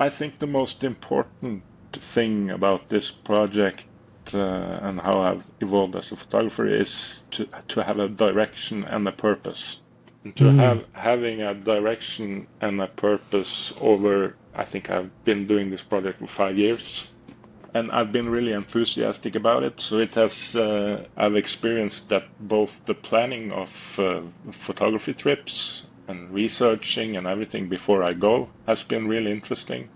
I think the most important thing about this project and how I've evolved as a photographer is to have a direction and a purpose. And to Mm. having a direction and a purpose over, I think I've been doing this project for 5 years, and I've been really enthusiastic about it. So it has, I've experienced that both the planning of photography trips and researching and everything before I go has been really interesting.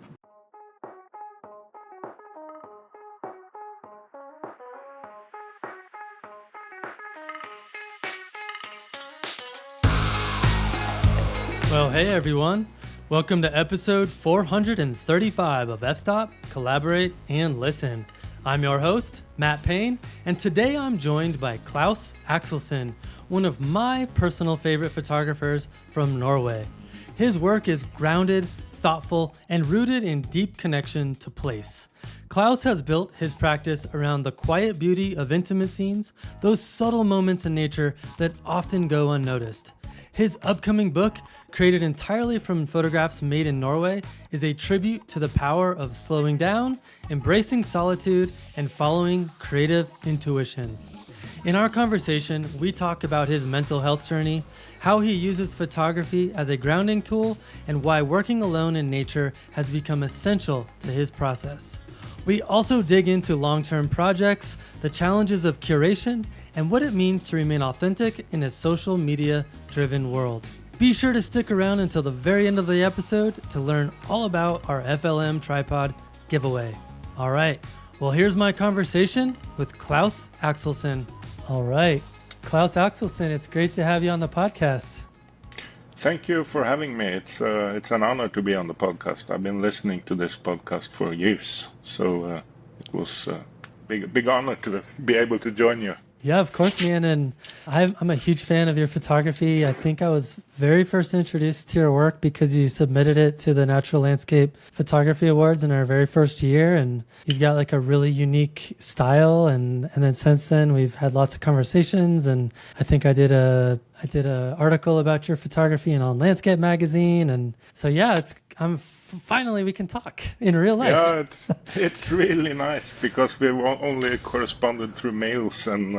Well, hey everyone. Welcome to episode 435 of F-Stop, Collaborate, and Listen. I'm your host, Matt Payne, and today I'm joined by Klaus Axelsen, one of my personal favorite photographers from Norway. His work is grounded, thoughtful, and rooted in deep connection to place. Klaus has built his practice around the quiet beauty of intimate scenes, those subtle moments in nature that often go unnoticed. His upcoming book, created entirely from photographs made in Norway, is a tribute to the power of slowing down, embracing solitude, and following creative intuition. In our conversation, we talk about his mental health journey, how he uses photography as a grounding tool, and why working alone in nature has become essential to his process. We also dig into long-term projects, the challenges of curation, and what it means to remain authentic in a social media-driven world. Be sure to stick around until the very end of the episode to learn all about our FLM tripod giveaway. All right, well, here's my conversation with Klaus Axelsen. All right, Klaus Axelsen, it's great to have you on the podcast. Thank you for having me. It's an honor to be on the podcast. I've been listening to this podcast for years, so it was a big honor to be able to join you. Yeah, of course, man. And I'm a huge fan of your photography. I think I was very first introduced to your work because you submitted it to the Natural Landscape Photography Awards in our very first year. And you've got like a really unique style. And then since then, we've had lots of conversations. And I think I did a article about your photography in On Landscape magazine. And so, yeah, finally we can talk in real life. Yeah, it's really nice because we've only corresponded through mails and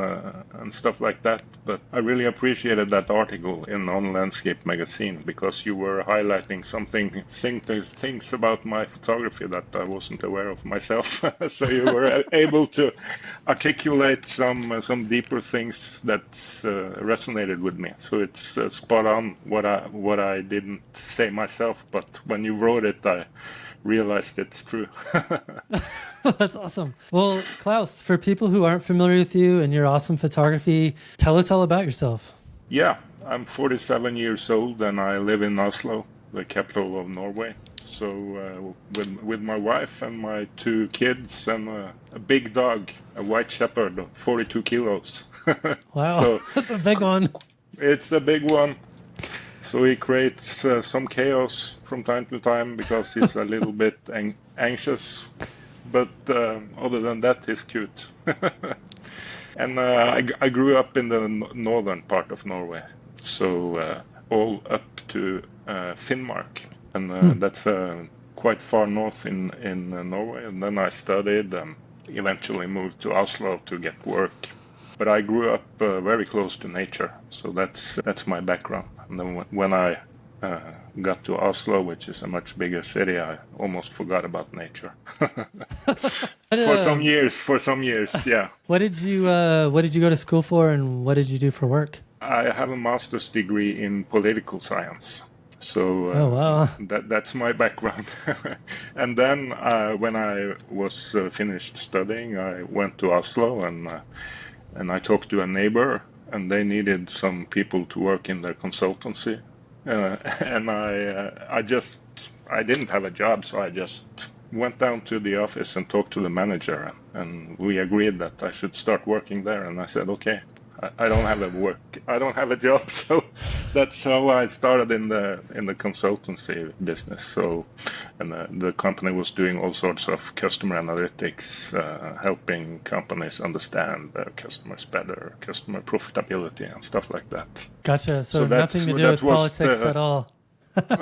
stuff like that. But I really appreciated that article in On Landscape magazine because you were highlighting things about my photography that I wasn't aware of myself. So you were able to articulate some deeper things that resonated with me. So it's spot on what I didn't say myself, but when you wrote it, I realized it's true. That's awesome. Well, Klaus, for people who aren't familiar with you and your awesome photography, tell us all about yourself. Yeah, I'm 47 years old and I live in Oslo, the capital of Norway. So with my wife and my 2 kids and a big dog, a white shepherd of 42 kilos. Wow, So that's a big one. it's a big one. So he creates some chaos from time to time because he's a little bit anxious. But other than that, he's cute. And I grew up in the northern part of Norway, so all up to Finnmark. And that's quite far north in Norway. And then I studied and eventually moved to Oslo to get work. But I grew up very close to nature, so that's my background. And then when I got to Oslo, which is a much bigger city, I almost forgot about nature. For some years, yeah. What did you go to school for, and what did you do for work? I have a master's degree in political science. So Oh, wow. that's my background. And then when I was finished studying, I went to Oslo and I talked to a neighbor, and they needed some people to work in their consultancy. And I didn't have a job, so I just went down to the office and talked to the manager, and we agreed that I should start working there. And I said, okay, I don't have a job, so that's how I started in the consultancy business. So, and the company was doing all sorts of customer analytics, helping companies understand their customers better, customer profitability, and stuff like that. Gotcha. So So nothing to do with politics at all.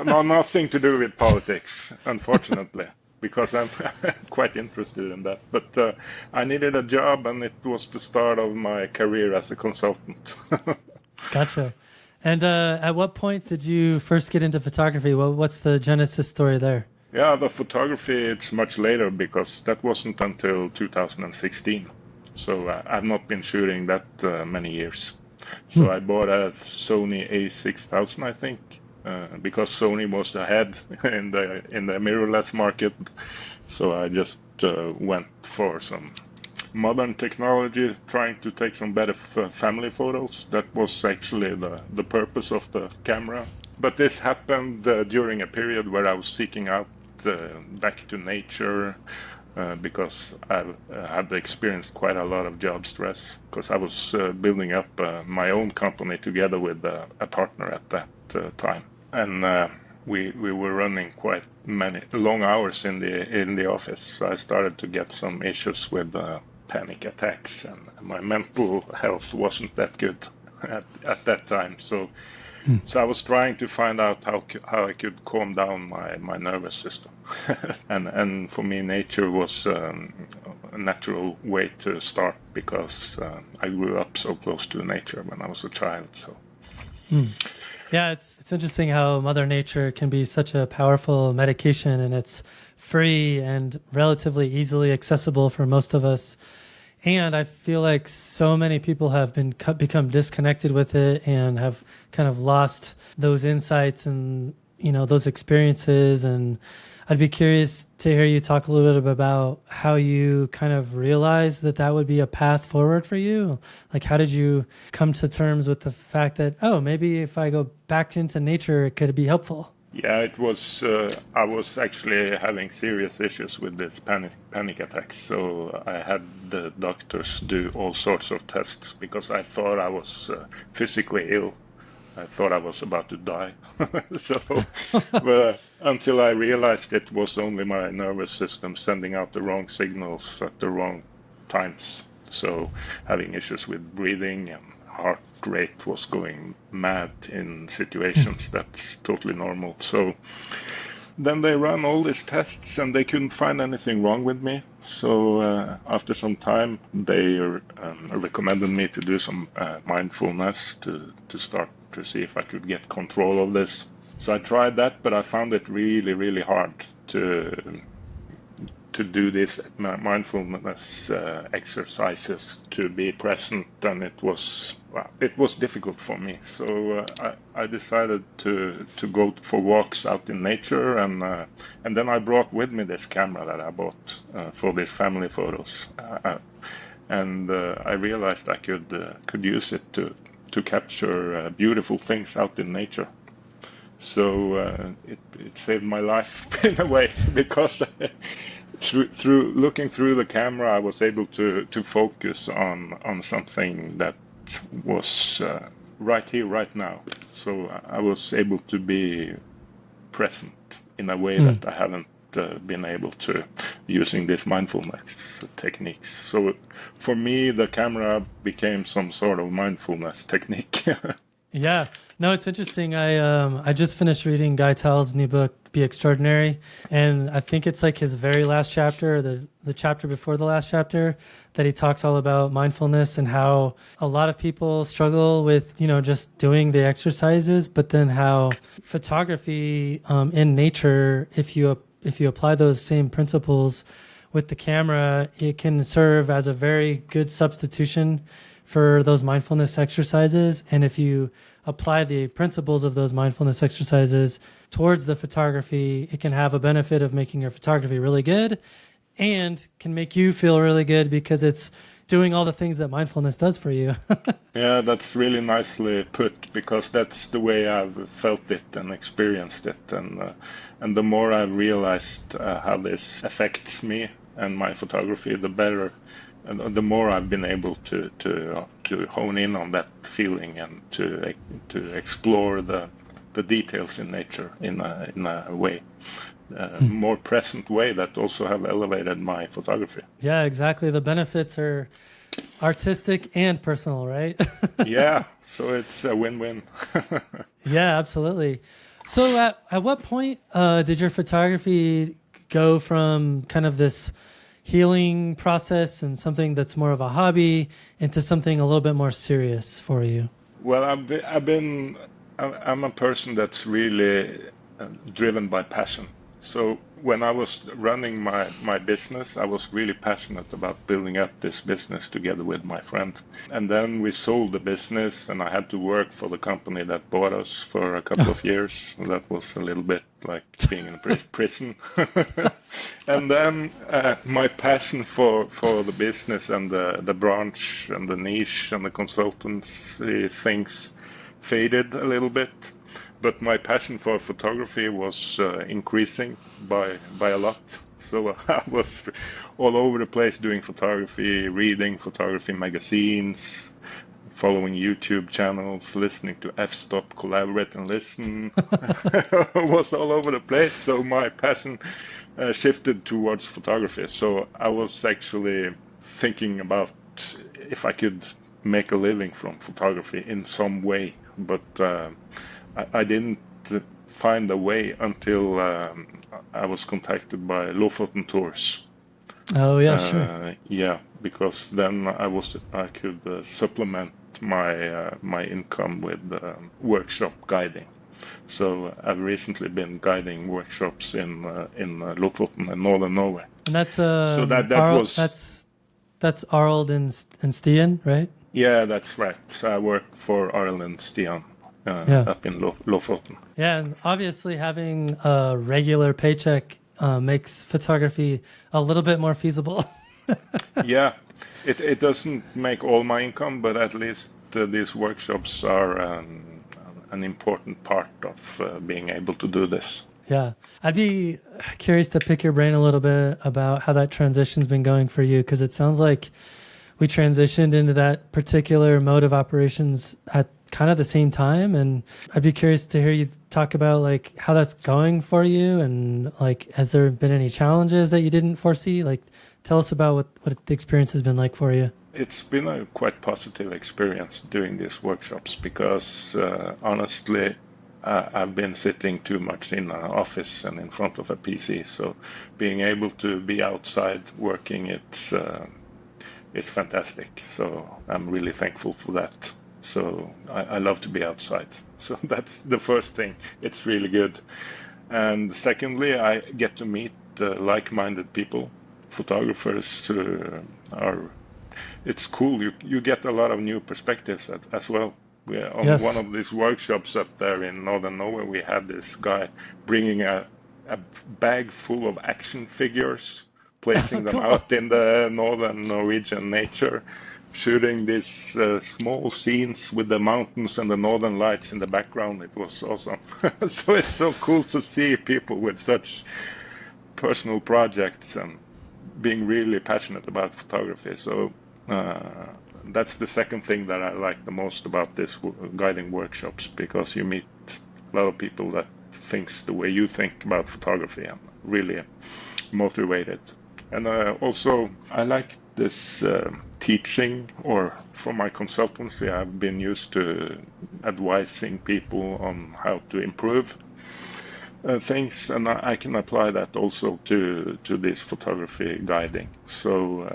No, nothing to do with politics, unfortunately, because I'm quite interested in that. But I needed a job, and it was the start of my career as a consultant. Gotcha. And at what point did you first get into photography? What's the genesis story there? Yeah, the photography, it's much later because that wasn't until 2016. So I've not been shooting that many years. Hmm. So I bought a Sony A6000, I think, because Sony was ahead in the mirrorless market. So I just went for some modern technology, trying to take some better family photos. That was actually the purpose of the camera. But this happened during a period where I was seeking out back to nature because I had experienced quite a lot of job stress because I was building up my own company together with a partner at that time. And we were running quite many long hours in the office. So I started to get some issues with panic attacks, and my mental health wasn't that good at that time. So I was trying to find out how I could calm down my nervous system. and for me, nature was a natural way to start because I grew up so close to nature when I was a child. So. Yeah, it's interesting how Mother Nature can be such a powerful medication, and it's free and relatively easily accessible for most of us. And I feel like so many people have become disconnected with it and have kind of lost those insights and, you know, those experiences. And I'd be curious to hear you talk a little bit about how you kind of realized that that would be a path forward for you. Like, how did you come to terms with the fact that, oh, maybe if I go back into nature, it could be helpful? Yeah, it was. I was actually having serious issues with this panic attacks. So I had the doctors do all sorts of tests because I thought I was physically ill. I thought I was about to die. So, but until I realized it was only my nervous system sending out the wrong signals at the wrong times. So having issues with breathing and heart rate was going mad in situations that's totally normal. So then they ran all these tests and they couldn't find anything wrong with me. So after some time, they recommended me to do some mindfulness to start to see if I could get control of this. So I tried that, but I found it really, really hard to do these mindfulness exercises, to be present, and it was difficult for me. So I decided to go for walks out in nature, and then I brought with me this camera that I bought for these family photos, and I realized I could use it to capture beautiful things out in nature. So it saved my life in a way because. Through looking through the camera, I was able to focus on something that was right here, right now. So I was able to be present in a way that I haven't been able to using these mindfulness techniques. So for me, the camera became some sort of mindfulness technique. Yeah, no, it's interesting. I just finished reading Guy Tell's new book, Be Extraordinary, and I think it's like his very last chapter, the chapter before the last chapter, that he talks all about mindfulness and how a lot of people struggle with, you know, just doing the exercises, but then how photography in nature, if you apply those same principles with the camera, it can serve as a very good substitution for those mindfulness exercises. And if you apply the principles of those mindfulness exercises towards the photography, it can have a benefit of making your photography really good and can make you feel really good because it's doing all the things that mindfulness does for you. Yeah, that's really nicely put because that's the way I've felt it and experienced it. And the more I've realized how this affects me and my photography, the better. And the more I've been able to hone in on that feeling and to explore the details in nature in a way, more present way that also have elevated my photography. Yeah, exactly. The benefits are artistic and personal, right? Yeah, so it's a win-win. Yeah, absolutely. So at what point did your photography go from kind of this healing process and something that's more of a hobby into something a little bit more serious for you? Well, I'm a person that's really driven by passion. So when I was running my business, I was really passionate about building up this business together with my friend. And then we sold the business, and I had to work for the company that bought us for a couple of years. That was a little bit like being in a prison. And then my passion for the business and the branch and the niche and the consultancy things faded a little bit. But my passion for photography was increasing by a lot. So I was all over the place doing photography, reading photography magazines, following YouTube channels, listening to F-Stop, Collaborate and Listen. Was all over the place. So my passion shifted towards photography. So I was actually thinking about if I could make a living from photography in some way. But I didn't find a way until I was contacted by Lofoten Tours. Oh yeah, sure. Yeah, because then I could supplement my income with workshop guiding. So I've recently been guiding workshops in Lofoten and northern Norway. And that's So that was that's Arld and Stian, right? Yeah, that's right. So I work for Arl and Stian. Up in Lofoten. Yeah, and obviously having a regular paycheck makes photography a little bit more feasible. Yeah, it doesn't make all my income, but at least these workshops are an important part of being able to do this. Yeah, I'd be curious to pick your brain a little bit about how that transition's been going for you, because it sounds like we transitioned into that particular mode of operations at kind of the same time, and I'd be curious to hear you talk about like how that's going for you, and like has there been any challenges that you didn't foresee? Like tell us about what the experience has been like for you. It's been a quite positive experience doing these workshops because honestly I've been sitting too much in an office and in front of a PC, so being able to be outside working, it's fantastic. So I'm really thankful for that. So I love to be outside. So that's the first thing. It's really good. And secondly, I get to meet like-minded people, photographers who are. It's cool. You get a lot of new perspectives as well. On one of these workshops up there in northern Norway, we had this guy bringing a bag full of action figures, placing them out in the northern Norwegian nature, shooting these small scenes with the mountains and the northern lights in the background. It was awesome. So it's so cool to see people with such personal projects and being really passionate about photography. So that's the second thing that I like the most about this guiding workshops, because you meet a lot of people that thinks the way you think about photography and really motivated. And also I like this teaching, or from my consultancy, I've been used to advising people on how to improve things, and I can apply that also to this photography guiding. So,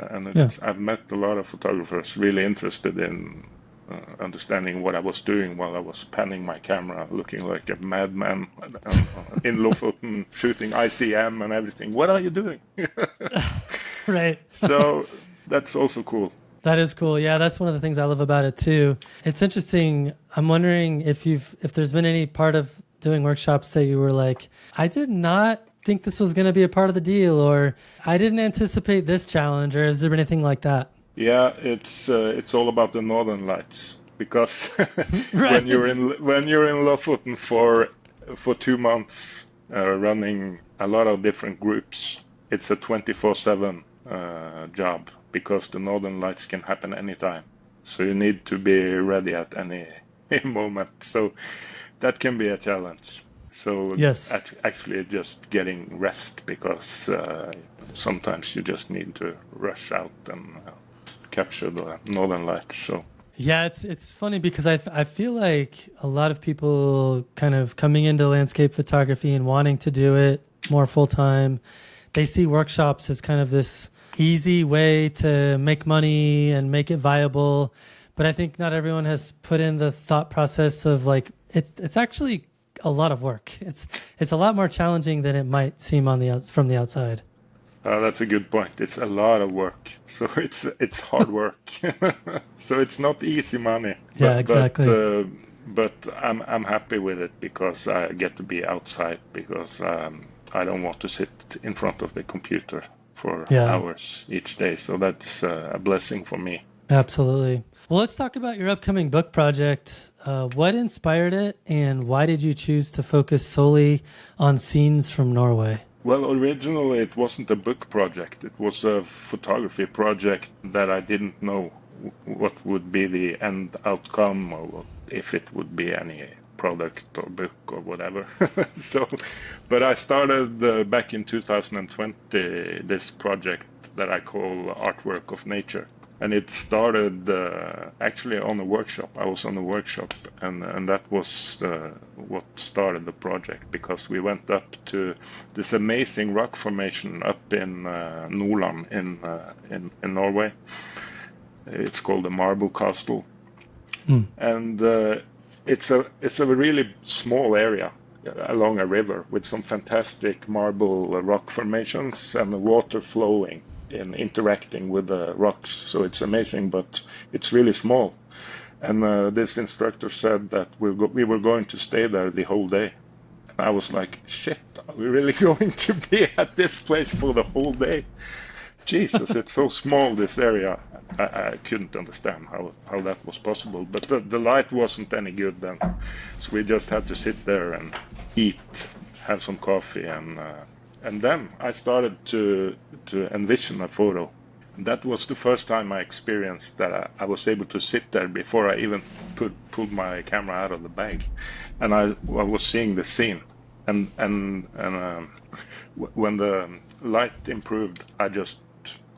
I've met a lot of photographers really interested in understanding what I was doing while I was panning my camera, looking like a madman in Lofoten, shooting ICM and everything. What are you doing? Right. So that's also cool. That is cool. Yeah, that's one of the things I love about it too. It's interesting. I'm wondering if there's been any part of doing workshops that you were like, I did not think this was going to be a part of the deal, or I didn't anticipate this challenge, or has there been anything like that? Yeah, it's all about the northern lights, because Right. when you're in Lofoten for 2 months, running a lot of different groups, it's a 24/7 job, because the northern lights can happen anytime. So you need to be ready at any moment. So that can be a challenge. So Yes. actually just getting rest, because sometimes you just need to rush out and capture the northern lights. So Yeah, it's funny because I feel like a lot of people kind of coming into landscape photography and wanting to do it more full time, they see workshops as kind of this easy way to make money and make it viable. But I think not everyone has put in the thought process of like it's actually a lot of work. It's a lot more challenging than it might seem on from the outside. That's a good point. It's a lot of work, so it's hard work. So it's not easy money, Yeah, but exactly. but I'm happy with it because I get to be outside because I don't want to sit in front of the computer for Yeah, hours each day. So that's a blessing for me. absolutely. Well, let's talk about your upcoming book project. What inspired it, and why did you choose to focus solely on scenes from Norway? Well, originally it wasn't a book project. It was a photography project that I didn't know what would be the end outcome or if it would be any product or book or whatever. So, but I started back in 2020 this project that I call Artwork of Nature. And it started actually on a workshop. I was on a workshop, and that was what started the project because we went up to this amazing rock formation up in Nordland in Norway. It's called the Marble Castle, and it's a really small area along a river with some fantastic marble rock formations and the water flowing and interacting with the rocks. So it's amazing, but it's really small. And this instructor said that we were going to stay there the whole day. And I was like, shit, are we really going to be at this place for the whole day? Jesus, it's so small, this area. I couldn't understand how that was possible. But the light wasn't any good then. So we just had to sit there and eat, have some coffee, and then I started to envision a photo. And that was the first time I experienced that I was able to sit there before I even pulled my camera out of the bag. And I was seeing the scene. And when the light improved, I just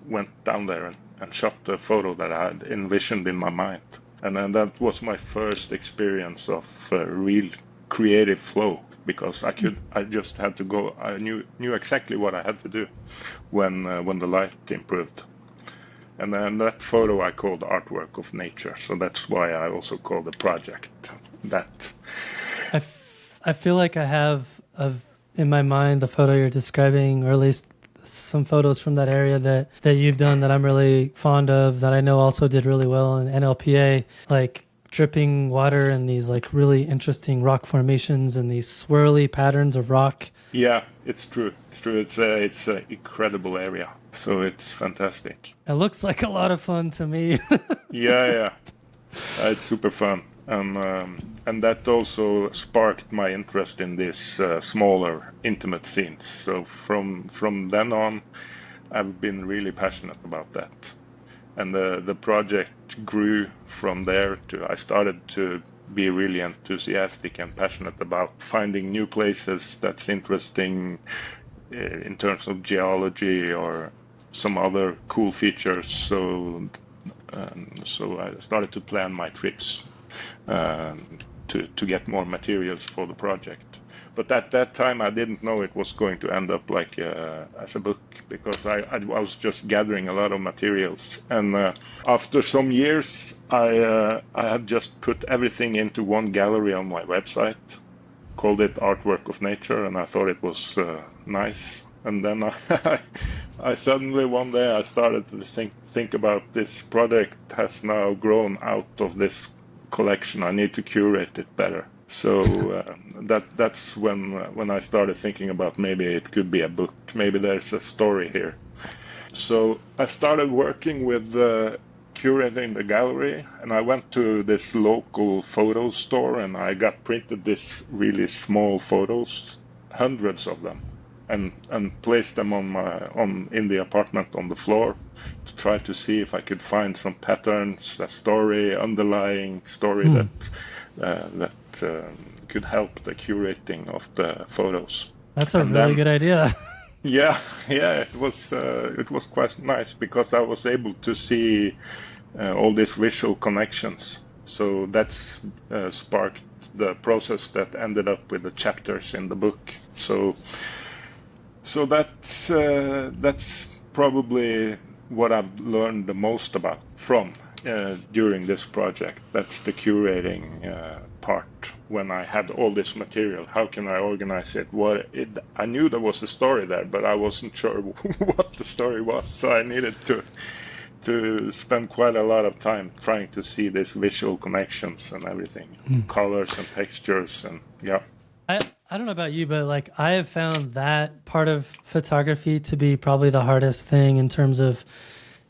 went down there and shot the photo that I had envisioned in my mind. And then that was my first experience of real creative flow because I just had to go. I knew exactly what I had to do when the light improved. And then that photo I called Artwork of Nature. So that's why I also call the project that. I feel like I have in my mind the photo you're describing, or at least some photos from that area that you've done that I'm really fond of, that I know also did really well in NLPA, like dripping water and these like really interesting rock formations and these swirly patterns of rock. Yeah, it's true. It's true. It's an incredible area. So it's fantastic. It looks like a lot of fun to me. Yeah. It's super fun. And that also sparked my interest in these smaller, intimate scenes. So from then on, I've been really passionate about that. And the project grew from there I started to be really enthusiastic and passionate about finding new places that's interesting in terms of geology or some other cool features. So I started to plan my trips to get more materials for the project. But at that time, I didn't know it was going to end up like as a book because I was just gathering a lot of materials. And after some years, I had just put everything into one gallery on my website, called it Artwork of Nature, and I thought it was nice. And then I suddenly one day I started to think about this project has now grown out of this collection. I need to curate it better. So that's when I started thinking about maybe it could be a book. Maybe there's a story here. So I started working with curating the gallery, and I went to this local photo store and I got printed this really small photos, hundreds of them, and placed them in the apartment on the floor to try to see if I could find some patterns, a story, underlying story that could help the curating of the photos. That's a really good idea. Yeah, it was quite nice because I was able to see all these visual connections. So that's sparked the process that ended up with the chapters in the book. So that's probably what I've learned the most about from during this project. That's the curating part. When I had all this material, how can I organize it? I knew there was a story there, but I wasn't sure what the story was. So I needed to spend quite a lot of time trying to see these visual connections and everything, colors and textures, and yeah. I don't know about you, but like I have found that part of photography to be probably the hardest thing in terms of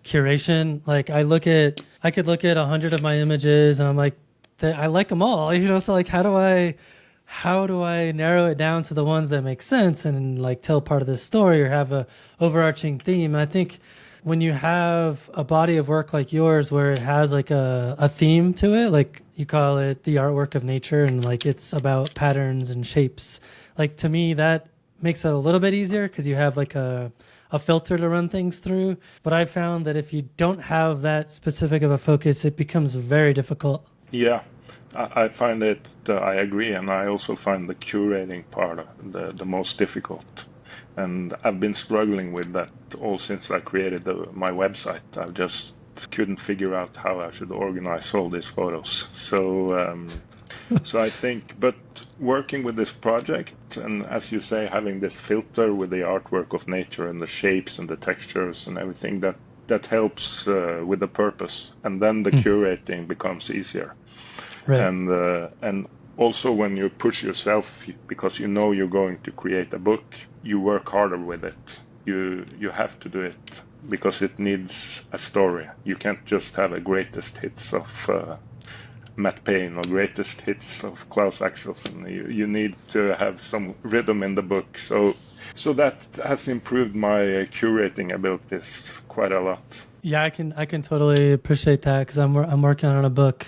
curation. Like I could look at 100 of my images and I'm like, I like them all, you know? So like, how do I narrow it down to the ones that make sense and like tell part of this story or have a overarching theme? And I think when you have a body of work like yours where it has like a theme to it, like you call it the artwork of nature, and like it's about patterns and shapes, like to me that makes it a little bit easier because you have like a filter to run things through. But I found that if you don't have that specific of a focus, it becomes very difficult. Yeah, I find it, I agree, and I also find the curating part the most difficult. And I've been struggling with that all since I created my website. I just couldn't figure out how I should organize all these photos. So I think, but working with this project, and as you say, having this filter with the artwork of nature and the shapes and the textures and everything, that helps with the purpose. And then the curating becomes easier. Right. And also when you push yourself, because you know you're going to create a book, you work harder with it. You have to do it because it needs a story. You can't just have a greatest hits of Matt Payne or greatest hits of Klaus Axelsen. You need to have some rhythm in the book. So that has improved my curating abilities quite a lot. Yeah, I can totally appreciate that because I'm working on a book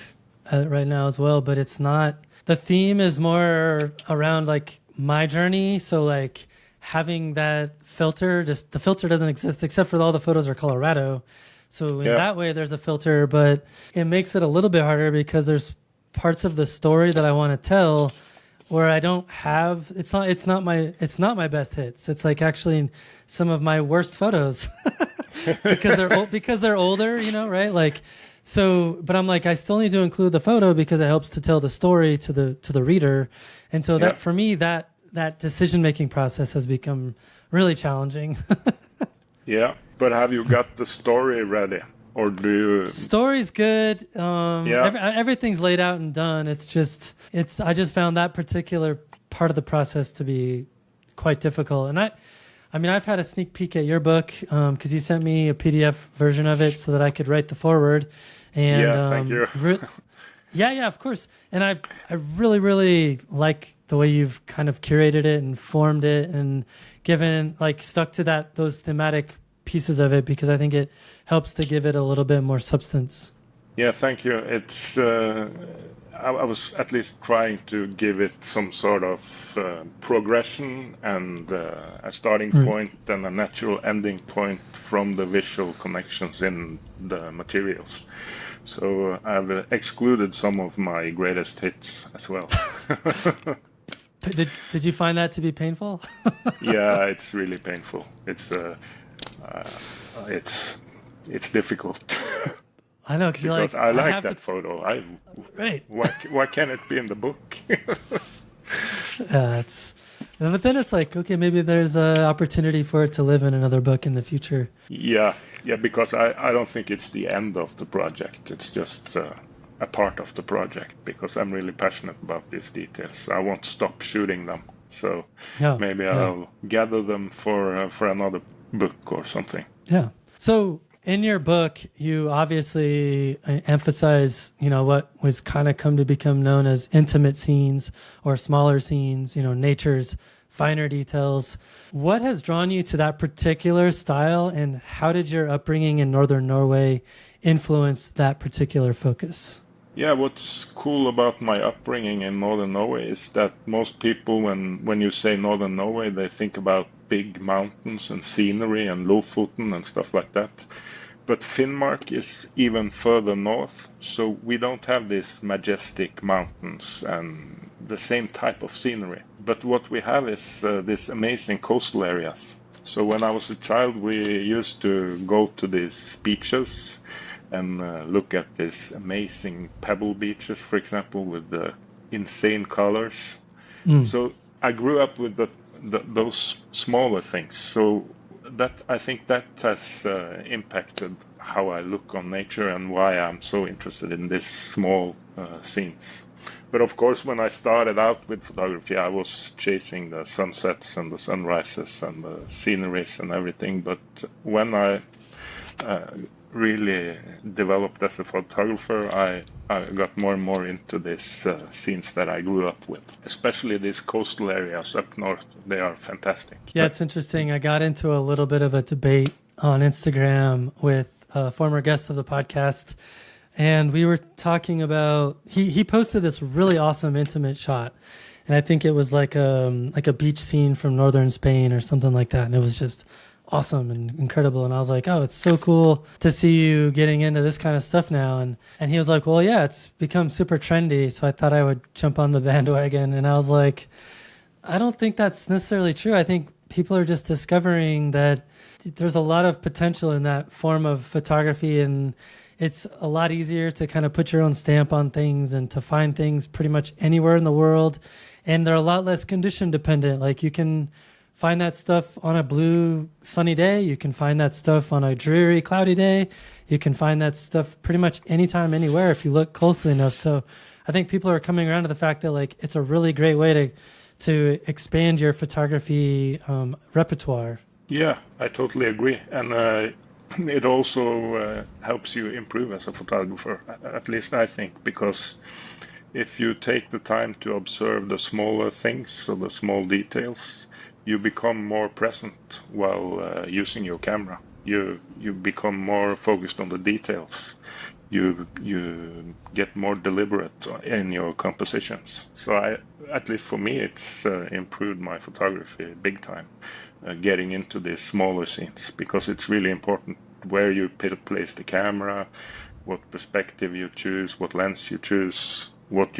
right now as well, but it's not. The theme is more around like my journey. So like having that filter, just the filter doesn't exist except for all the photos are Colorado. So in that way there's a filter, but it makes it a little bit harder because there's parts of the story that I want to tell where I don't have, it's not my best hits. It's like actually some of my worst photos because they're older, you know, right? Like, so, but I'm like, I still need to include the photo because it helps to tell the story to the reader. And so that for me, that decision-making process has become really challenging. Yeah. But have you got the story ready? Or do you... Story's good. Everything's laid out and done. I just found that particular part of the process to be quite difficult. And I've had a sneak peek at your book because you sent me a PDF version of it so that I could write the foreword. And, thank you. Yeah, of course. And I really, really like the way you've kind of curated it and formed it and stuck to those thematic pieces of it because I think it helps to give it a little bit more substance. Yeah, thank you. It's I was at least trying to give it some sort of progression and a starting point and a natural ending point from the visual connections in the materials. So I've excluded some of my greatest hits as well. Did you find that to be painful? Yeah, it's really painful. It's difficult. I know, because you're like, I like that photo. Right. Why can't it be in the book? But then it's like, okay, maybe there's an opportunity for it to live in another book in the future. Yeah, because I don't think it's the end of the project. It's just a part of the project because I'm really passionate about these details. I won't stop shooting them. So maybe I'll gather them for another book or something. Yeah. So in your book, you obviously emphasize, what was kind of come to become known as intimate scenes or smaller scenes, nature's finer details. What has drawn you to that particular style, and how did your upbringing in northern Norway influence that particular focus? Yeah, what's cool about my upbringing in northern Norway is that most people, when you say northern Norway, they think about big mountains and scenery and Lofoten and stuff like that. But Finnmark is even further north, so we don't have these majestic mountains and the same type of scenery. But what we have is these amazing coastal areas. So when I was a child, we used to go to these beaches and look at these amazing pebble beaches, for example, with the insane colors. So I grew up with those smaller things. So that I think that has impacted how I look on nature and why I'm so interested in these small scenes. But of course, when I started out with photography, I was chasing the sunsets and the sunrises and the sceneries and everything. But when I really developed as a photographer, I got more and more into these scenes that I grew up with, especially these coastal areas up north. They are fantastic. Yeah, it's interesting. I got into a little bit of a debate on Instagram with a former guest of the podcast, and we were talking about, he posted this really awesome intimate shot, and I think it was like a beach scene from northern Spain or something like that, and it was just awesome and incredible. And I was like, oh, it's so cool to see you getting into this kind of stuff now. And he was like, well, yeah, it's become super trendy. So I thought I would jump on the bandwagon. And I was like, I don't think that's necessarily true. I think people are just discovering that there's a lot of potential in that form of photography. And it's a lot easier to kind of put your own stamp on things and to find things pretty much anywhere in the world. And they're a lot less condition dependent. Like you can find that stuff on a blue sunny day. You can find that stuff on a dreary cloudy day. You can find that stuff pretty much anytime, anywhere if you look closely enough. So I think people are coming around to the fact that like it's a really great way to expand your photography repertoire. Yeah, I totally agree. And it also helps you improve as a photographer, at least I think, because if you take the time to observe the smaller things, so the small details, you become more present while using your camera. You become more focused on the details. You get more deliberate in your compositions. So at least for me, it's improved my photography big time. Getting into these smaller scenes, because it's really important where you place the camera, what perspective you choose, what lens you choose, not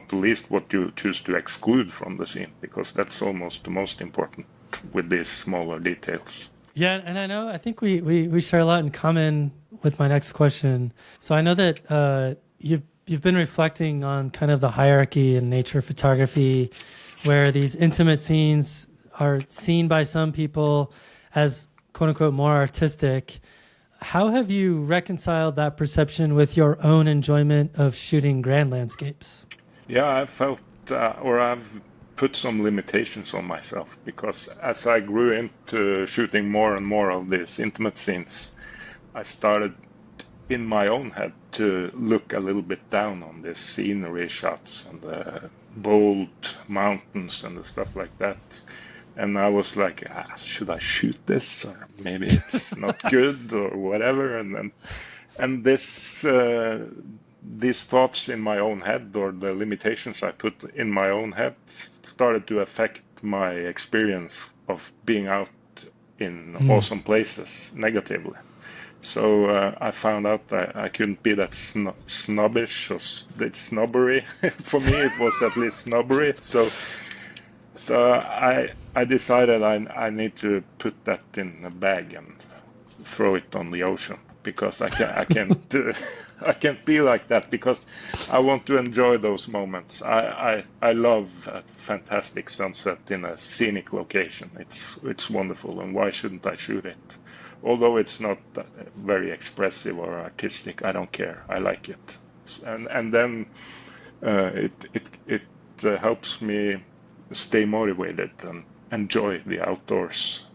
the least, what you choose to exclude from the scene, because that's almost the most important with these smaller details. Yeah, and I think we share a lot in common with my next question. So I know that you've been reflecting on kind of the hierarchy in nature photography, where these intimate scenes are seen by some people as quote unquote more artistic. How have you reconciled that perception with your own enjoyment of shooting grand landscapes? Yeah, I felt, or I've put some limitations on myself, because as I grew into shooting more and more of these intimate scenes, I started in my own head to look a little bit down on the scenery shots and the bold mountains and the stuff like that. And I was like, should I shoot this? Or maybe it's not good or whatever. And this these thoughts in my own head, or the limitations I put in my own head, started to affect my experience of being out in awesome places negatively. So I found out that I couldn't be that snobbish or that snobbery. For me, it was at least snobbery. So I decided I need to put that in a bag and throw it on the ocean, because I can't I can't be like that, because I want to enjoy those moments. I love a fantastic sunset in a scenic location. It's wonderful, and why shouldn't I shoot it? Although it's not very expressive or artistic, I don't care. I like it, and then it helps me stay motivated and enjoy the outdoors.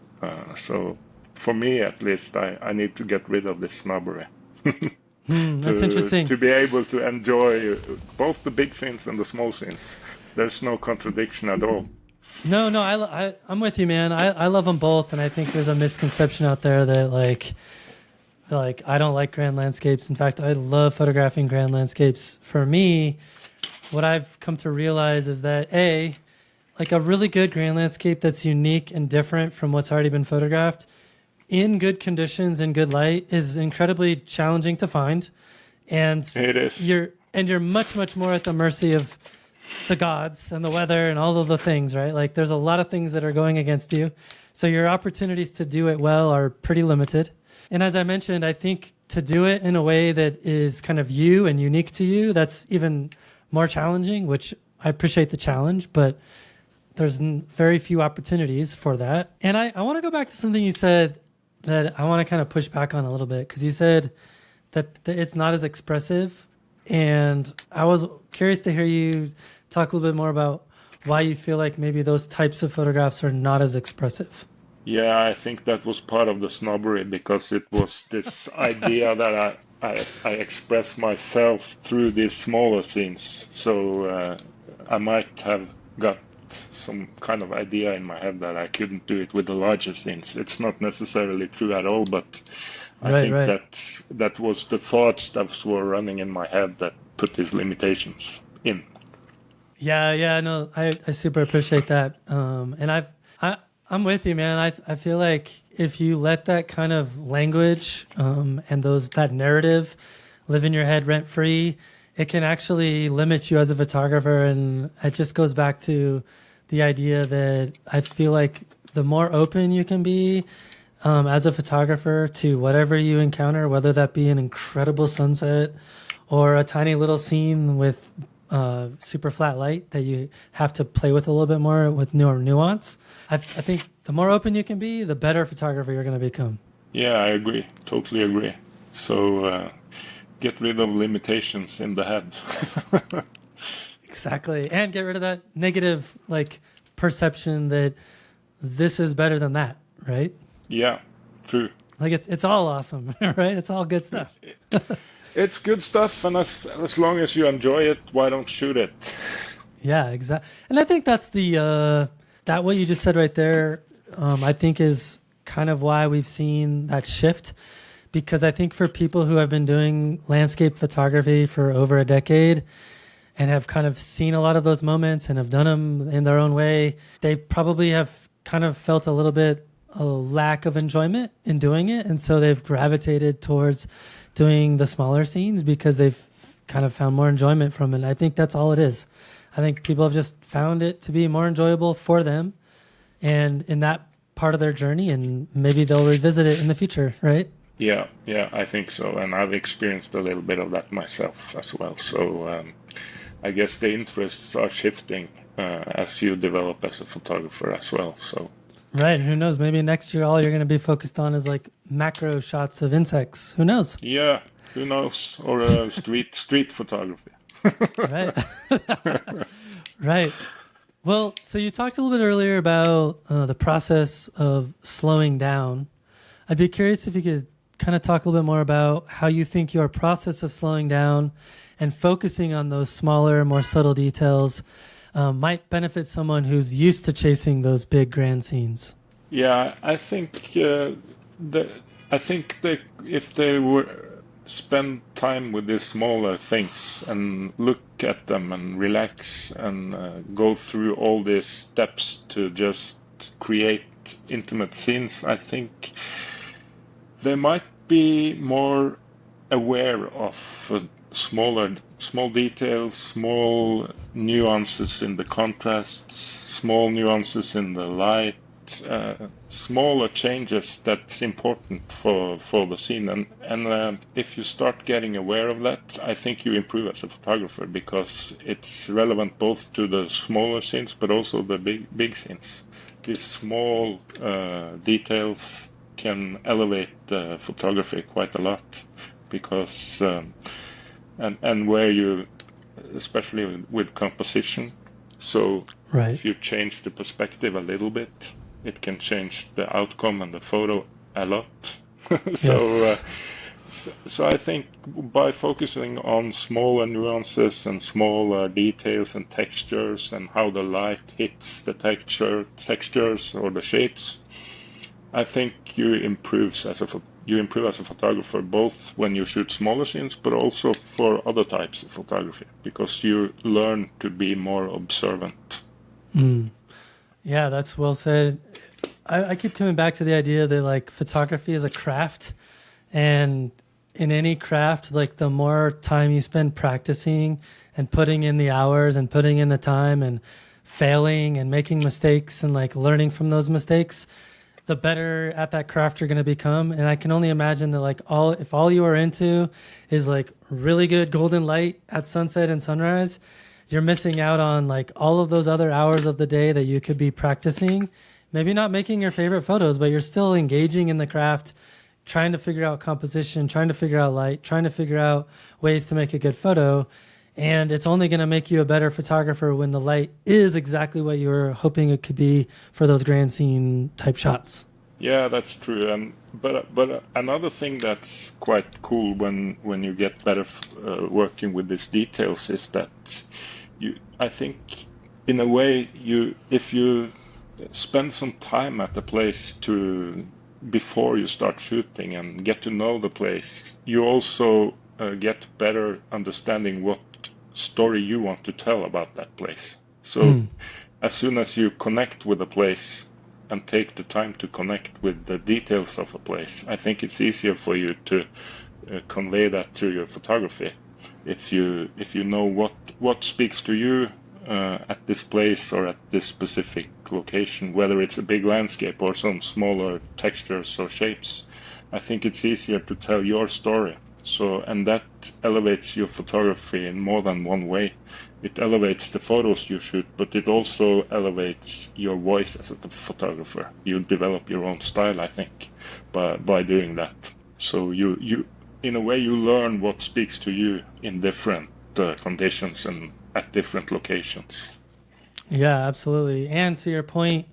So for me, at least, I need to get rid of this snobbery. That's interesting. To be able to enjoy both the big scenes and the small scenes. There's no contradiction at all. No, I'm with you, man. I love them both, and I think there's a misconception out there that like I don't like grand landscapes. In fact, I love photographing grand landscapes. For me, what I've come to realize is that like a really good grand landscape that's unique and different from what's already been photographed in good conditions and good light is incredibly challenging to find. And It is. you're much, much more at the mercy of the gods and the weather and all of the things, right? Like there's a lot of things that are going against you. So your opportunities to do it well are pretty limited. And as I mentioned, I think to do it in a way that is kind of you and unique to you, that's even more challenging, which I appreciate the challenge, but there's very few opportunities for that. And I want to go back to something you said that I want to kind of push back on a little bit, because you said that it's not as expressive. And I was curious to hear you talk a little bit more about why you feel like maybe those types of photographs are not as expressive. Yeah, I think that was part of the snobbery because it was this idea that I express myself through these smaller scenes. So I might have got some kind of idea in my head that I couldn't do it with the larger scenes. It's not necessarily true at all, but I think that was the thoughts that were running in my head that put these limitations in. Yeah, no, I super appreciate that. And I'm with you, man. I feel like if you let that kind of language and that narrative live in your head rent free, it can actually limit you as a photographer. And it just goes back to the idea that I feel like the more open you can be as a photographer to whatever you encounter, whether that be an incredible sunset or a tiny little scene with super flat light that you have to play with a little bit more with more nuance. I think the more open you can be, the better photographer you're going to become. Yeah, I agree. Totally agree. So get rid of limitations in the head. Exactly. And get rid of that negative perception that this is better than that, right? Yeah, true. Like it's all awesome, right? It's all good stuff. It's good stuff, and as long as you enjoy it, why don't shoot it? Yeah, exactly. And I think that's that what you just said right there, I think is kind of why we've seen that shift. Because I think for people who have been doing landscape photography for over a decade and have kind of seen a lot of those moments and have done them in their own way, they probably have kind of felt a little bit a lack of enjoyment in doing it. And so they've gravitated towards doing the smaller scenes because they've kind of found more enjoyment from it. And I think that's all it is. I think people have just found it to be more enjoyable for them and in that part of their journey, and maybe they'll revisit it in the future, right? Yeah, I think so. And I've experienced a little bit of that myself as well. So I guess the interests are shifting as you develop as a photographer as well. So. Right. Who knows? Maybe next year all you're going to be focused on is macro shots of insects. Who knows? Yeah, who knows? Or street photography. Right. Right. Well, so you talked a little bit earlier about the process of slowing down. I'd be curious if you could kind of talk a little bit more about how you think your process of slowing down and focusing on those smaller, more subtle details might benefit someone who's used to chasing those big grand scenes. Yeah, I think that if they were spend time with these smaller things and look at them and relax and go through all these steps to just create intimate scenes, I think they might be more aware of small details, small nuances in the contrasts, small nuances in the light, smaller changes that's important for the scene. And if you start getting aware of that, I think you improve as a photographer because it's relevant both to the smaller scenes but also the big scenes. These small details can elevate the photography quite a lot because and where you, especially with composition, so if you change the perspective a little bit, it can change the outcome and the photo a lot. So I think by focusing on smaller nuances and smaller details and textures and how the light hits the textures or the shapes, I think you improve as a photographer, both when you shoot smaller scenes, but also for other types of photography, because you learn to be more observant. Yeah, that's well said. I keep coming back to the idea that like photography is a craft, and in any craft, like the more time you spend practicing and putting in the hours and putting in the time and failing and making mistakes and like learning from those mistakes, the better at that craft you're going to become. And I can only imagine that like if all you are into is like really good golden light at sunset and sunrise, you're missing out on like all of those other hours of the day that you could be practicing, maybe not making your favorite photos, but you're still engaging in the craft, trying to figure out composition, trying to figure out light, trying to figure out ways to make a good photo. And it's only going to make you a better photographer when the light is exactly what you were hoping it could be for those grand scene type shots. Yeah, that's true. And but another thing that's quite cool when you get better working with these details is that I think in a way if you spend some time at the place before you start shooting and get to know the place, you also get better understanding what story you want to tell about that place. So as soon as you connect with a place and take the time to connect with the details of a place, I think it's easier for you to convey that through your photography. If you know what speaks to you at this place or at this specific location, whether it's a big landscape or some smaller textures or shapes, I think it's easier to tell your story. And that elevates your photography in more than one way. It elevates the photos you shoot, but it also elevates your voice as a photographer. You develop your own style, I think, by doing that. So you in a way, you learn what speaks to you in different conditions and at different locations. Yeah, absolutely. And to your point,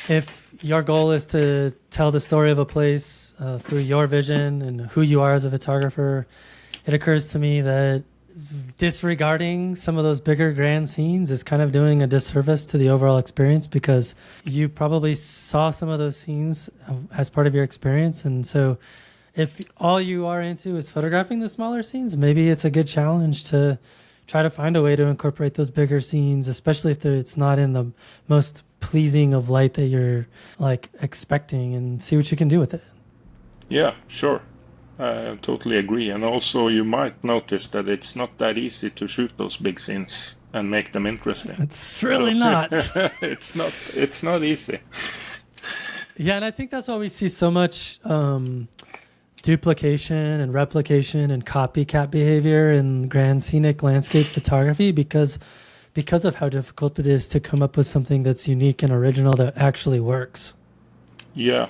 if your goal is to tell the story of a place through your vision and who you are as a photographer, it occurs to me that disregarding some of those bigger grand scenes is kind of doing a disservice to the overall experience, because you probably saw some of those scenes as part of your experience. And so if all you are into is photographing the smaller scenes, maybe it's a good challenge to try to find a way to incorporate those bigger scenes, especially if it's not in the most pleasing of light that you're like expecting, and see what you can do with it. Yeah, sure. I totally agree. And also you might notice that it's not that easy to shoot those big scenes and make them interesting. It's really not. It's not easy. Yeah, and I think that's why we see so much duplication and replication and copycat behavior in grand scenic landscape photography, because of how difficult it is to come up with something that's unique and original that actually works. Yeah,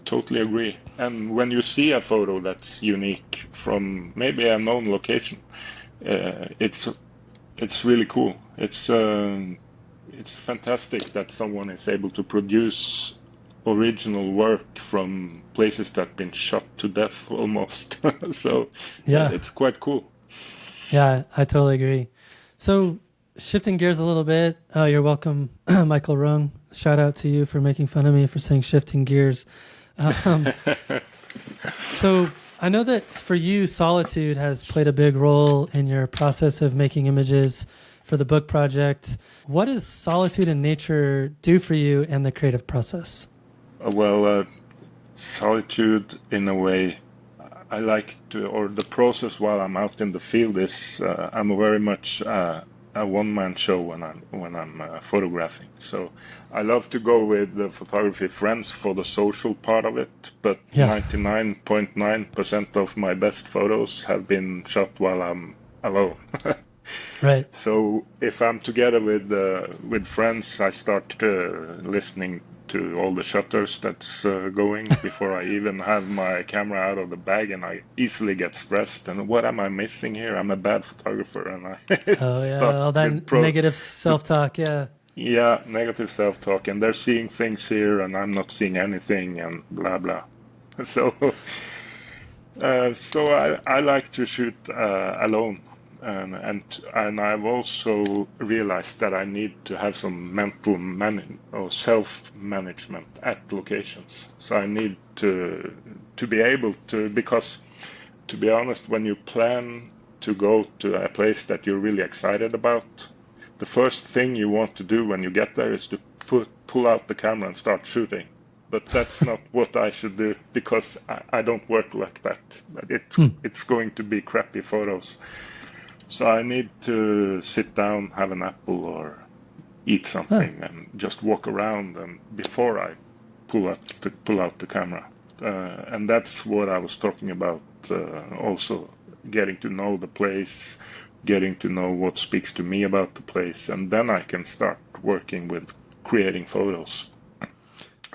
totally agree. And when you see a photo that's unique from maybe a known location, it's really cool. It's fantastic that someone is able to produce original work from places that have been shot to death almost. So yeah, it's quite cool. Yeah, I totally agree. So shifting gears a little bit, you're welcome, Michael Rung. Shout out to you for making fun of me for saying shifting gears. So I know that for you, solitude has played a big role in your process of making images for the book project. What does solitude and nature do for you and the creative process? Well, solitude, in a way, I like to, or the process while I'm out in the field is, I'm very much a one-man show when I'm photographing. So I love to go with the photography friends for the social part of it, but 99.9% of my best photos have been shot while I'm alone. Right. So if I'm together with friends, I start listening to all the shutters that's going before I even have my camera out of the bag, and I easily get stressed. And what am I missing here? I'm a bad photographer, and I all that negative self-talk. Yeah, negative self-talk, and they're seeing things here, and I'm not seeing anything, and blah blah. So I like to shoot alone. And I've also realized that I need to have some mental or self-management at locations. So I need to be able to, because to be honest, when you plan to go to a place that you're really excited about, the first thing you want to do when you get there is to pull out the camera and start shooting. but that's not what I should do because I don't work like that. It's going to be crappy photos. So I need to sit down, have an apple or eat something and just walk around and before I pull out the camera. And that's what I was talking about, also getting to know the place, getting to know what speaks to me about the place, and then I can start working with creating photos.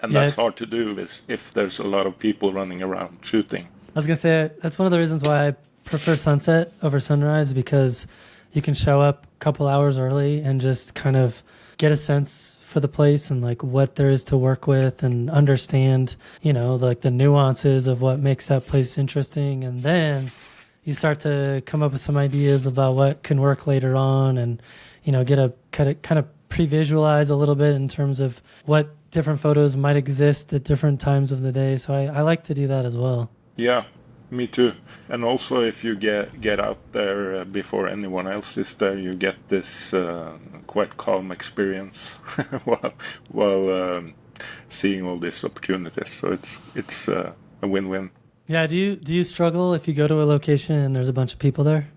And that's hard to do if there's a lot of people running around shooting. I was going to say, that's one of the reasons why I prefer sunset over sunrise, because you can show up a couple hours early and just kind of get a sense for the place and like what there is to work with and understand, like the nuances of what makes that place interesting. And then you start to come up with some ideas about what can work later on and, get a kind of pre-visualize a little bit in terms of what different photos might exist at different times of the day. So I like to do that as well. Yeah, me too. And also if you get out there before anyone else is there, you get this quite calm experience while seeing all these opportunities. So it's a win-win. Yeah, do you struggle if you go to a location and there's a bunch of people there?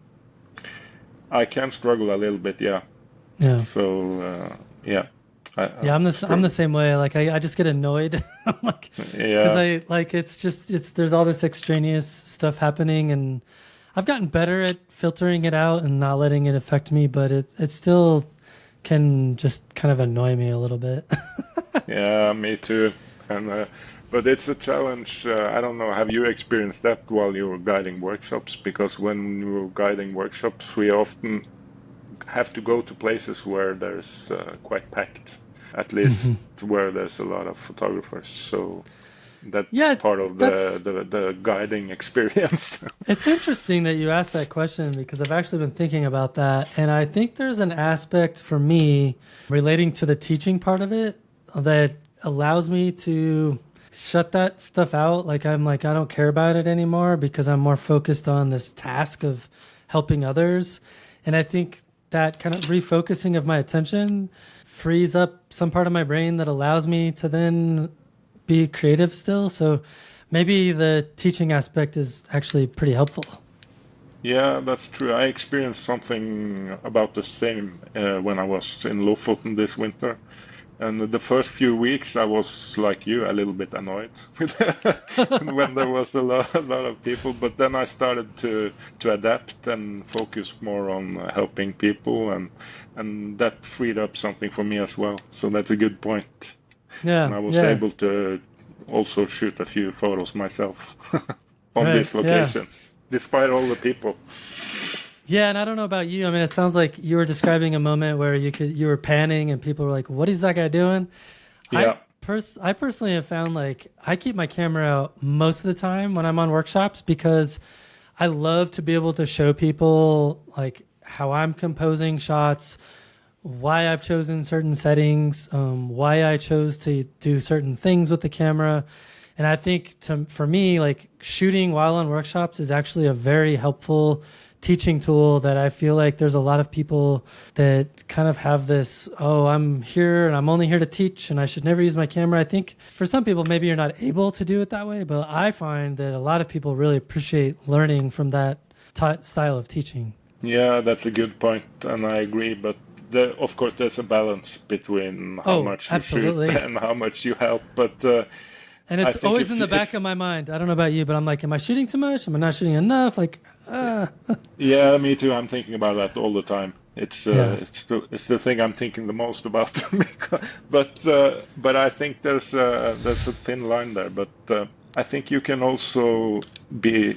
I can struggle a little bit, yeah. Yeah. So I'm the same way. Like I just get annoyed. I'm like, because there's all this extraneous stuff happening, and I've gotten better at filtering it out and not letting it affect me, but it still can just kind of annoy me a little bit. Yeah, me too. And but it's a challenge. I don't know. Have you experienced that while you were guiding workshops? Because when we were guiding workshops, we often have to go to places where there's quite packed, at least where there's a lot of photographers. So that's part of the guiding experience. It's interesting that you asked that question because I've actually been thinking about that. And I think there's an aspect for me relating to the teaching part of it that allows me to shut that stuff out. I don't care about it anymore because I'm more focused on this task of helping others. And I think that kind of refocusing of my attention frees up some part of my brain that allows me to then be creative still. So maybe the teaching aspect is actually pretty helpful. Yeah, that's true. I experienced something about the same when I was in Lofoten this winter. And the first few weeks, I was like you, a little bit annoyed when there was a lot of people. But then I started to adapt and focus more on helping people, and that freed up something for me as well. So that's a good point. Yeah, and I was able to also shoot a few photos myself on these locations, despite all the people. Yeah, and I don't know about you. I mean, it sounds like you were describing a moment where you were panning and people were like, "What is that guy doing?" Yeah. I personally have found I keep my camera out most of the time when I'm on workshops because I love to be able to show people how I'm composing shots, why I've chosen certain settings, why I chose to do certain things with the camera. And I think for me, shooting while on workshops is actually a very helpful teaching tool that I feel like there's a lot of people that kind of have this, I'm here and I'm only here to teach and I should never use my camera. I think for some people, maybe you're not able to do it that way, but I find that a lot of people really appreciate learning from that style of teaching. Yeah, that's a good point, and I agree. But of course, there's a balance between how much you shoot and how much you help. But and it's always in the back of my mind. I don't know about you, but I'm like, am I shooting too much? Am I not shooting enough? Yeah, me too. I'm thinking about that all the time. It's the thing I'm thinking the most about. But I think there's a thin line there. But I think you can also be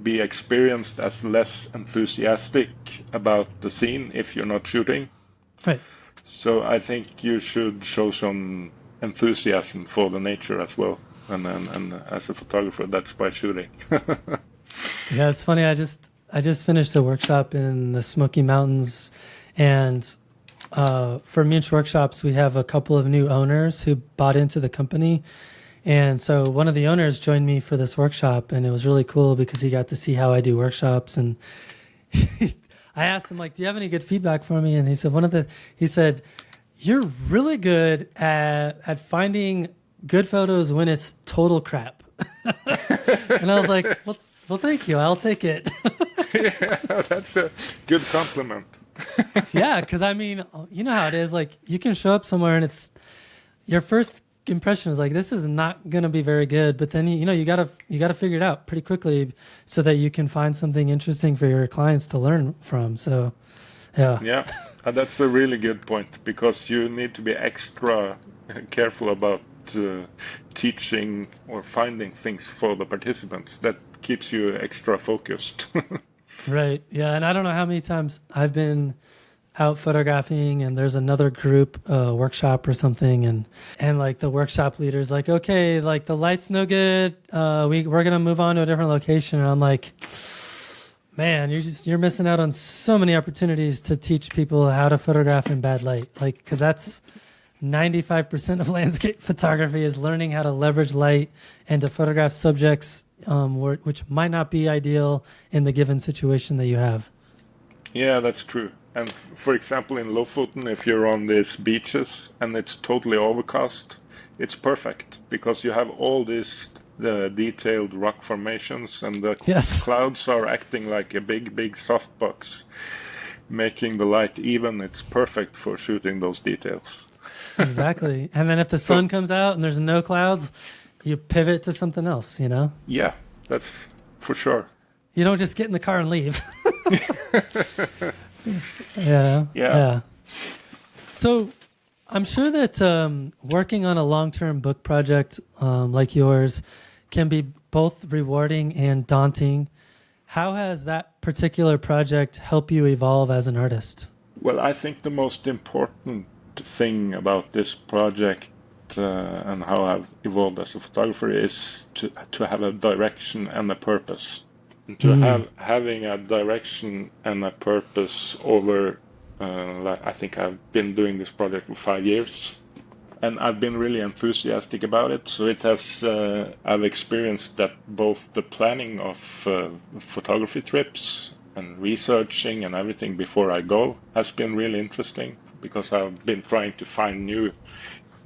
experienced as less enthusiastic about the scene if you're not shooting. Right. So I think you should show some enthusiasm for the nature as well. And as a photographer, that's by shooting. Yeah, it's funny. I just finished a workshop in the Smoky Mountains, and for Munch Workshops, we have a couple of new owners who bought into the company. And so one of the owners joined me for this workshop, and it was really cool because he got to see how I do workshops. And I asked him, do you have any good feedback for me? And he said, he said, you're really good at finding good photos when it's total crap. And I was like, well, thank you. I'll take it. Yeah, that's a good compliment. Yeah, because I mean, you know how it is. Like, you can show up somewhere and it's your first impression is like, this is not going to be very good. But then you gotta figure it out pretty quickly so that you can find something interesting for your clients to learn from. So, yeah. Yeah, that's a really good point because you need to be extra careful about teaching or finding things for the participants. That keeps you extra focused. Right. Yeah. And I don't know how many times I've been out photographing and there's another group workshop or something and like the workshop leader's like, okay, like the light's no good. We're gonna move on to a different location. And I'm like, man, you're missing out on so many opportunities to teach people how to photograph in bad light. Like, because that's 95% of landscape photography is learning how to leverage light and to photograph subjects which might not be ideal in the given situation that you have. Yeah, that's true. And for example, in Lofoten, if you're on these beaches and it's totally overcast, it's perfect because you have all these detailed rock formations and the Yes. clouds are acting like a big, big softbox, making the light even. It's perfect for shooting those details. Exactly. And then if the sun comes out and there's no clouds, you pivot to something else, you know? Yeah, that's for sure. You don't just get in the car and leave. Yeah. Yeah. So I'm sure that working on a long-term book project like yours can be both rewarding and daunting. How has that particular project helped you evolve as an artist? Well, I think the most important thing about this project and how I've evolved as a photographer is to have a direction and a purpose. Having a direction and a purpose over, I think I've been doing this project for 5 years, and I've been really enthusiastic about it. So it has, I've experienced that both the planning of photography trips and researching and everything before I go has been really interesting because I've been trying to find a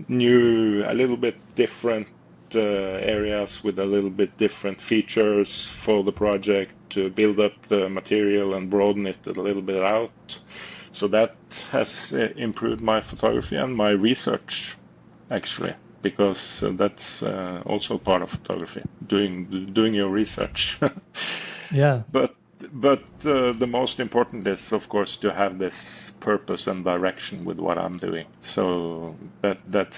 little bit different areas with a little bit different features for the project to build up the material and broaden it a little bit out. So that has improved my photography and my research, actually, because that's also part of photography, doing your research. Yeah. But the most important is, of course, to have this purpose and direction with what I'm doing. So that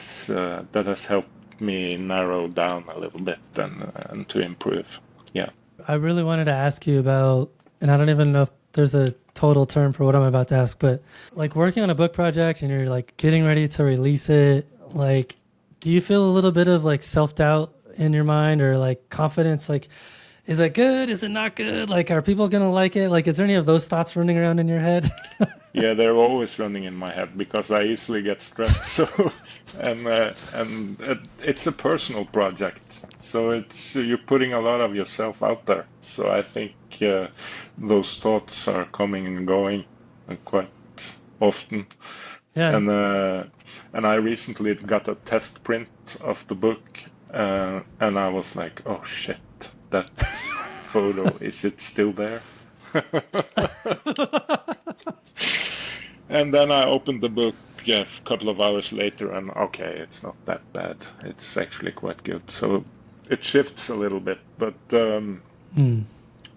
has helped me narrow down a little bit and to improve. Yeah. I really wanted to ask you about, and I don't even know if there's a total term for what I'm about to ask, but like working on a book project and you're like getting ready to release it, like, do you feel a little bit of like self-doubt in your mind or like confidence? Like, is it good? Is it not good? Like, are people going to like it? Like, is there any of those thoughts running around in your head? Yeah, they're always running in my head because I easily get stressed. So, and it's a personal project. So you're putting a lot of yourself out there. So I think those thoughts are coming and going quite often. Yeah. And I recently got a test print of the book, and I was like, oh shit, that photo, is it still there? And then I opened the book a couple of hours later, and okay, it's not that bad. It's actually quite good. So it shifts a little bit, but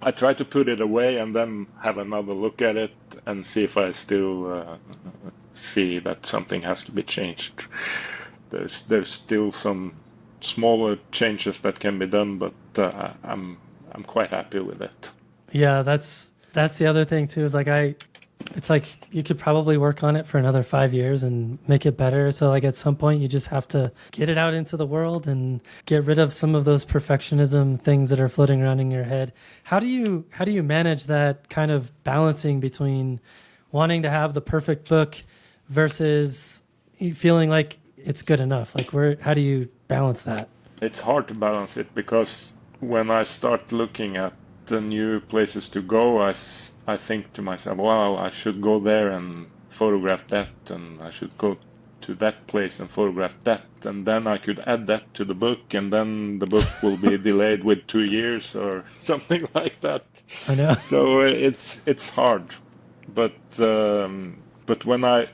I try to put it away and then have another look at it and see if I still see that something has to be changed. There's still some smaller changes that can be done, but I'm quite happy with it. Yeah, that's the other thing too. Is like it's like you could probably work on it for another 5 years and make it better. So like at some point you just have to get it out into the world and get rid of some of those perfectionism things that are floating around in your head. How do you manage that kind of balancing between wanting to have the perfect book versus feeling like it's good enough? Like how do you balance that? It's hard to balance it because when I start looking at the new places to go, I think to myself, wow, I should go there and photograph that, and I should go to that place and photograph that, and then I could add that to the book, and then the book will be delayed with 2 years or something like that. I know. So it's hard, but when I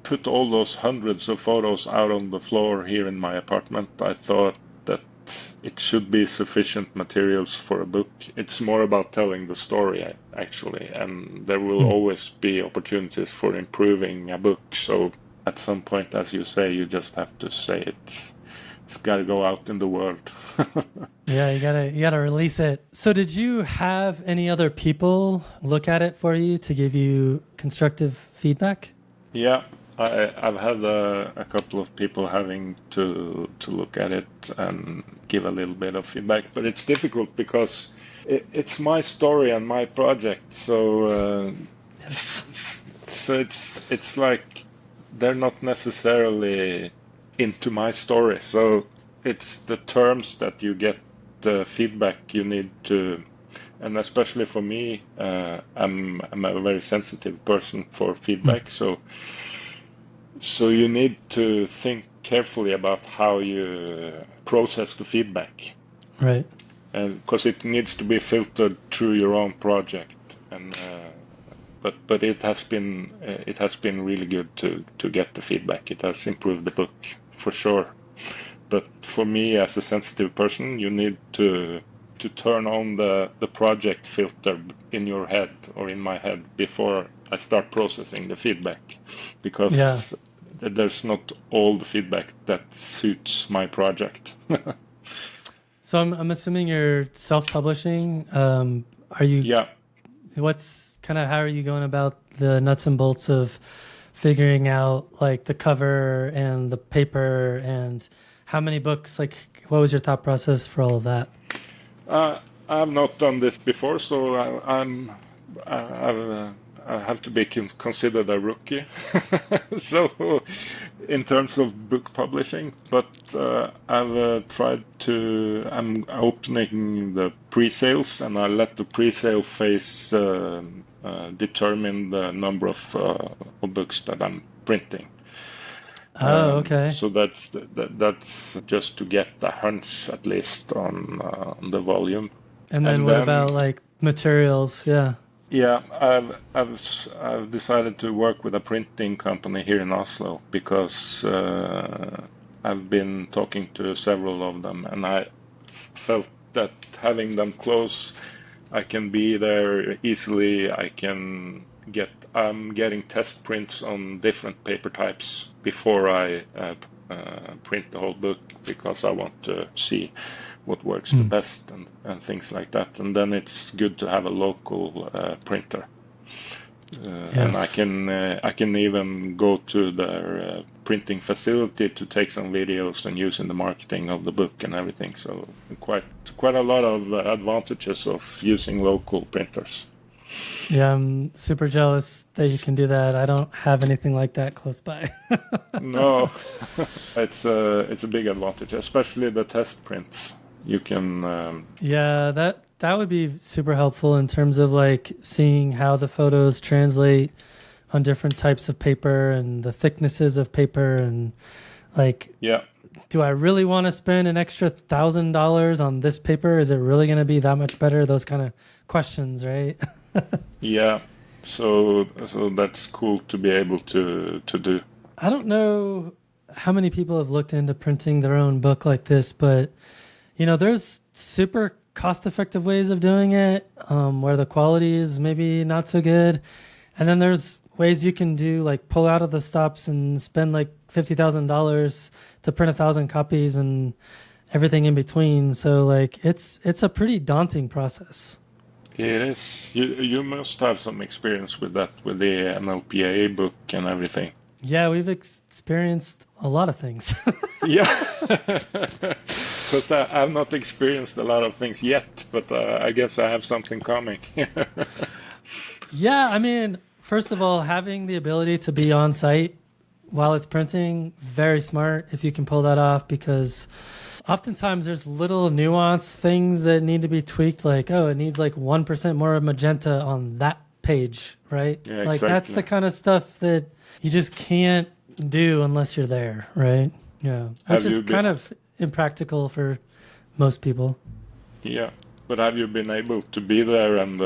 put all those hundreds of photos out on the floor here in my apartment, I thought that it should be sufficient materials for a book. It's more about telling the story, actually, and there will always be opportunities for improving a book. So at some point, as you say, you just have to say it's got to go out in the world. Yeah, you gotta release it. So did you have any other people look at it for you to give you constructive feedback? Yeah, I've had a couple of people having to look at it and give a little bit of feedback, but it's difficult because it's my story and my project. So it's like they're not necessarily into my story. So it's the terms that you get the feedback you need to. And especially for me, I'm a very sensitive person for feedback. So you need to think carefully about how you process the feedback, Right. and because it needs to be filtered through your own project. And but it has been really good to get the feedback. It has improved the book for sure. But for me, as a sensitive person, you need to turn on the project filter in your head or in my head before I start processing the feedback, because there's not all the feedback that suits my project. So I'm assuming you're self-publishing. Are you? Yeah. How are you going about the nuts and bolts of figuring out like the cover and the paper and how many books? Like, what was your thought process for all of that? I've not done this before, so I have to be considered a rookie. So, in terms of book publishing, but I've tried to. I'm opening the pre-sales, and I let the pre-sale phase determine the number of books that I'm printing. Oh, okay. So that's just to get a hunch, at least, on the volume. And then what about like materials? Yeah. Yeah, I've decided to work with a printing company here in Oslo because I've been talking to several of them, and I felt that having them close, I can be there easily. I'm getting test prints on different paper types before I print the whole book, because I want to see what works the best and things like that. And then it's good to have a local printer. And I can even go to their printing facility to take some videos and use in the marketing of the book and everything. So quite a lot of advantages of using local printers. Yeah, I'm super jealous that you can do that. I don't have anything like that close by. No, it's a big advantage, especially the test prints. You can. Yeah, that would be super helpful in terms of like seeing how the photos translate on different types of paper and the thicknesses of paper, and like, do I really want to spend an extra $1,000 on this paper? Is it really going to be that much better? Those kind of questions, right? Yeah, so that's cool to be able to do. I don't know how many people have looked into printing their own book like this, but there's super cost-effective ways of doing it, where the quality is maybe not so good, and then there's ways you can do like pull out of the stops and spend like $50,000 to print 1,000 copies and everything in between. So like it's a pretty daunting process. It is. You must have some experience with that, with the MLPA book and everything. Yeah, we've experienced a lot of things. Yeah, because I've not experienced a lot of things yet, but I guess I have something coming. Yeah, I mean, first of all, having the ability to be on site while it's printing, very smart if you can pull that off, because oftentimes there's little nuanced things that need to be tweaked, like, it needs like 1% more magenta on that page, right? Yeah, like exactly. That's the kind of stuff that you just can't do unless you're there, right? Yeah, which is kind of impractical for most people. Yeah, but have you been able to be there and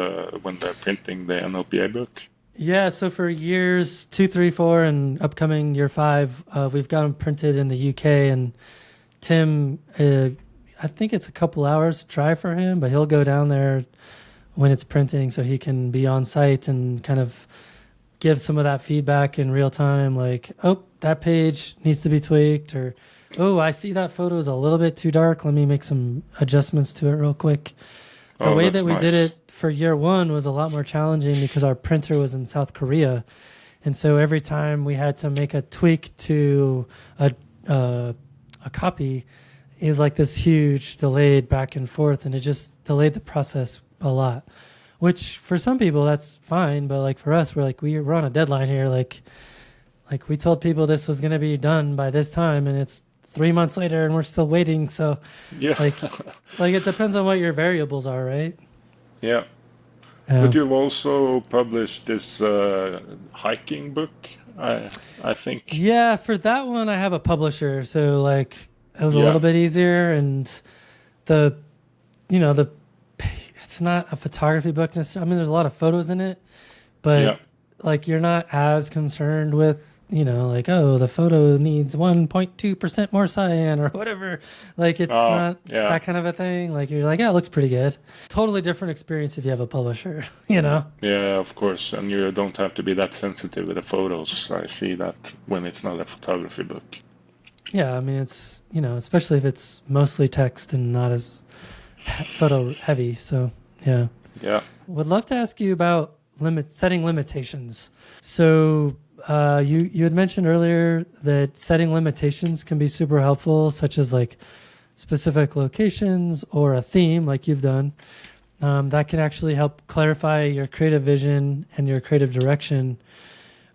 when they're printing the NLPA book? Yeah, so for years 2, 3, 4, and upcoming year 5, we've got them printed in the UK. And Tim, I think it's a couple hours drive for him, but he'll go down there when it's printing so he can be on site and kind of give some of that feedback in real time, like, oh, that page needs to be tweaked, or, oh, I see that photo is a little bit too dark. Let me make some adjustments to it real quick. The way that we did it for year 1 was a lot more challenging because our printer was in South Korea. And so every time we had to make a tweak to a copy, it was like this huge delayed back and forth, and it just delayed the process a lot, which for some people that's fine. But like for us, we're on a deadline here. Like we told people this was going to be done by this time, and it's 3 months later and we're still waiting. So yeah, like it depends on what your variables are, right? Yeah. But you've also published this hiking book, I think. Yeah, for that one I have a publisher, so like it was a little bit easier. And it's not a photography book necessarily. I mean, there's a lot of photos in it, but like you're not as concerned with, like, oh, the photo needs 1.2% more cyan or whatever. Like it's not that kind of a thing. Like you're like, yeah, it looks pretty good. Totally different experience if you have a publisher, Yeah, of course. And you don't have to be that sensitive with the photos. I see that when it's not a photography book. Yeah, I mean, it's, especially if it's mostly text and not as photo heavy. So, yeah. Yeah. Would love to ask you about setting limitations. So, you had mentioned earlier that setting limitations can be super helpful, such as like specific locations or a theme like you've done. That can actually help clarify your creative vision and your creative direction.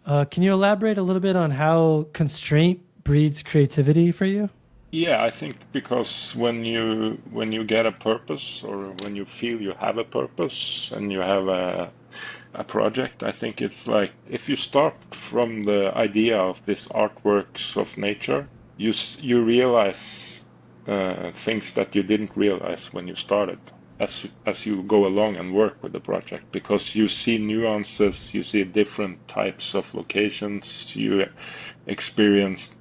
Can you elaborate a little bit on how constraint breeds creativity for you? Yeah, I think because when you get a purpose, or when you feel you have a purpose and you have a project, I think it's like if you start from the idea of this artworks of nature, you realize things that you didn't realize when you started as you go along and work with the project, because you see nuances, you see different types of locations, you experience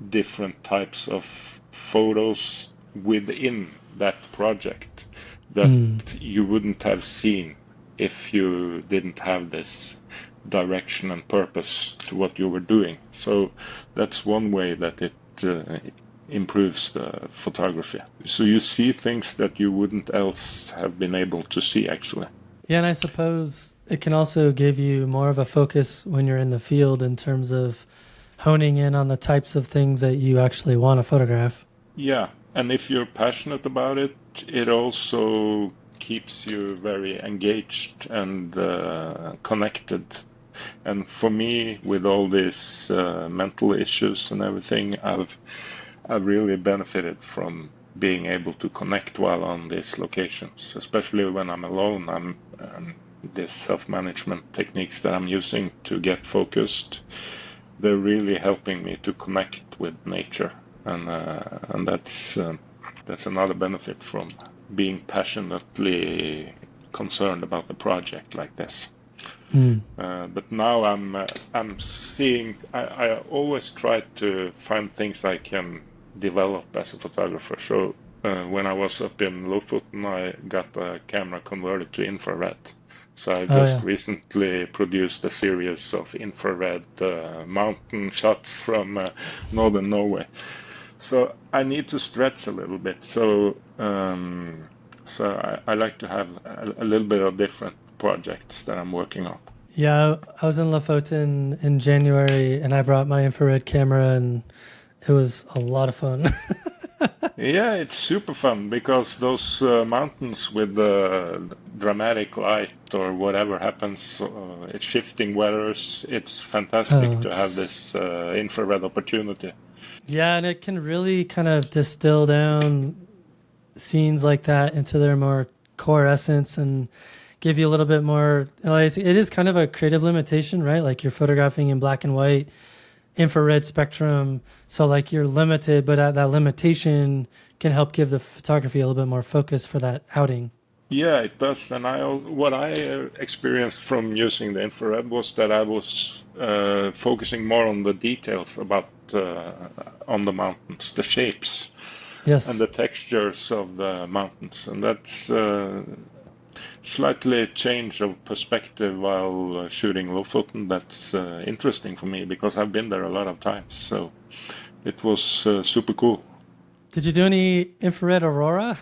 different types of photos within that project that you wouldn't have seen if you didn't have this direction and purpose to what you were doing. So that's one way that it improves the photography. So you see things that you wouldn't else have been able to see, actually. Yeah, and I suppose it can also give you more of a focus when you're in the field in terms of honing in on the types of things that you actually want to photograph. Yeah, and if you're passionate about it, it also keeps you very engaged and connected. And for me, with all these mental issues and everything, I've really benefited from being able to connect while on these locations, especially when I'm alone. These self-management techniques that I'm using to get focused, they're really helping me to connect with nature, and that's another benefit from being passionately concerned about the project like this. But now I'm seeing. I always try to find things I can develop as a photographer. So when I was up in Lofoten, I got a camera converted to infrared. So I just recently produced a series of infrared mountain shots from northern Norway. So I need to stretch a little bit. So I like to have a little bit of different projects that I'm working on. Yeah, I was in Lofoten in January, and I brought my infrared camera, and it was a lot of fun. Yeah, it's super fun because those mountains with the dramatic light or whatever happens, it's shifting weathers. It's fantastic to have this infrared opportunity. Yeah, and it can really kind of distill down scenes like that into their more core essence and give you a little bit more. It is kind of a creative limitation, right? Like you're photographing in black and white, infrared spectrum. So like you're limited, but that limitation can help give the photography a little bit more focus for that outing. Yeah, it does. And what I experienced from using the infrared was that I was focusing more on the details about on the mountains, the shapes and Yes. the textures of the mountains, and that's slightly change of perspective while shooting Lofoten. That's interesting for me because I've been there a lot of times. So it was super cool. Did you do any infrared aurora?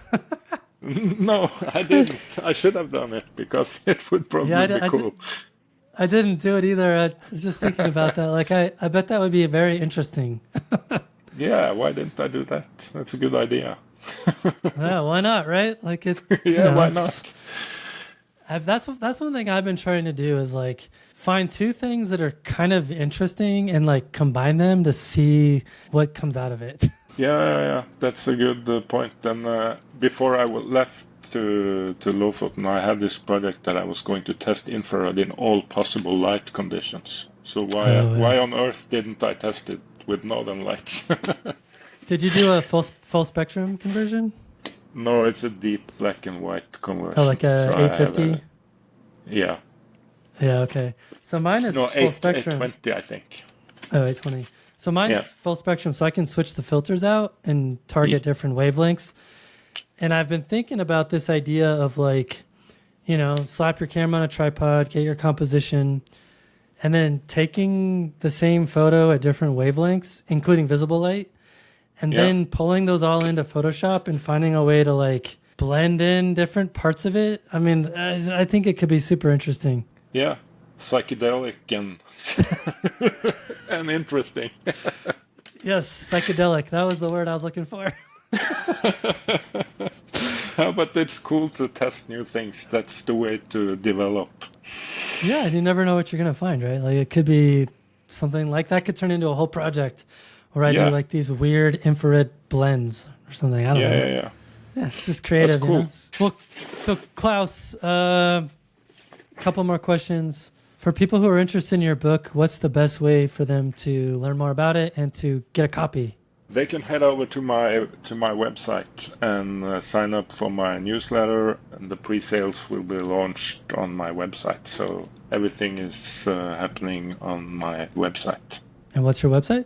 No, I didn't. I should have done it because it would Yeah, probably be cool. I didn't do it either. I was just thinking about that. Like, I bet that would be very interesting. Yeah, why didn't I do that? That's a good idea. Yeah, why not, right? Like it. Yeah, why not? That's one thing I've been trying to do is like find two things that are kind of interesting and like combine them to see what comes out of it. Yeah, that's a good point. And before I left to Lofoten, I had this project that I was going to test infrared in all possible light conditions. So why on earth didn't I test it with northern lights? Did you do a full spectrum conversion? No, it's a deep black and white conversion. Oh, like a So 850? Yeah. Yeah, okay. So mine is No, full spectrum. 820, I think. Oh, 820. So mine's full spectrum, so I can switch the filters out and target different wavelengths. And I've been thinking about this idea of like, slap your camera on a tripod, get your composition, and then taking the same photo at different wavelengths, including visible light, and then pulling those all into Photoshop and finding a way to like blend in different parts of it. I mean, I think it could be super interesting. Yeah, psychedelic and and interesting. Yes, psychedelic. That was the word I was looking for. But it's cool to test new things. That's the way to develop. Yeah, and you never know what you're going to find, right? Like it could be something like that could turn into a whole project where I do like these weird infrared blends or something. I don't know. Yeah. Yeah, it's just creative. That's cool. Well, so Klaus, a couple more questions. For people who are interested in your book, what's the best way for them to learn more about it and to get a copy? They can head over to my website and sign up for my newsletter, and the pre-sales will be launched on my website. So everything is happening on my website. And what's your website?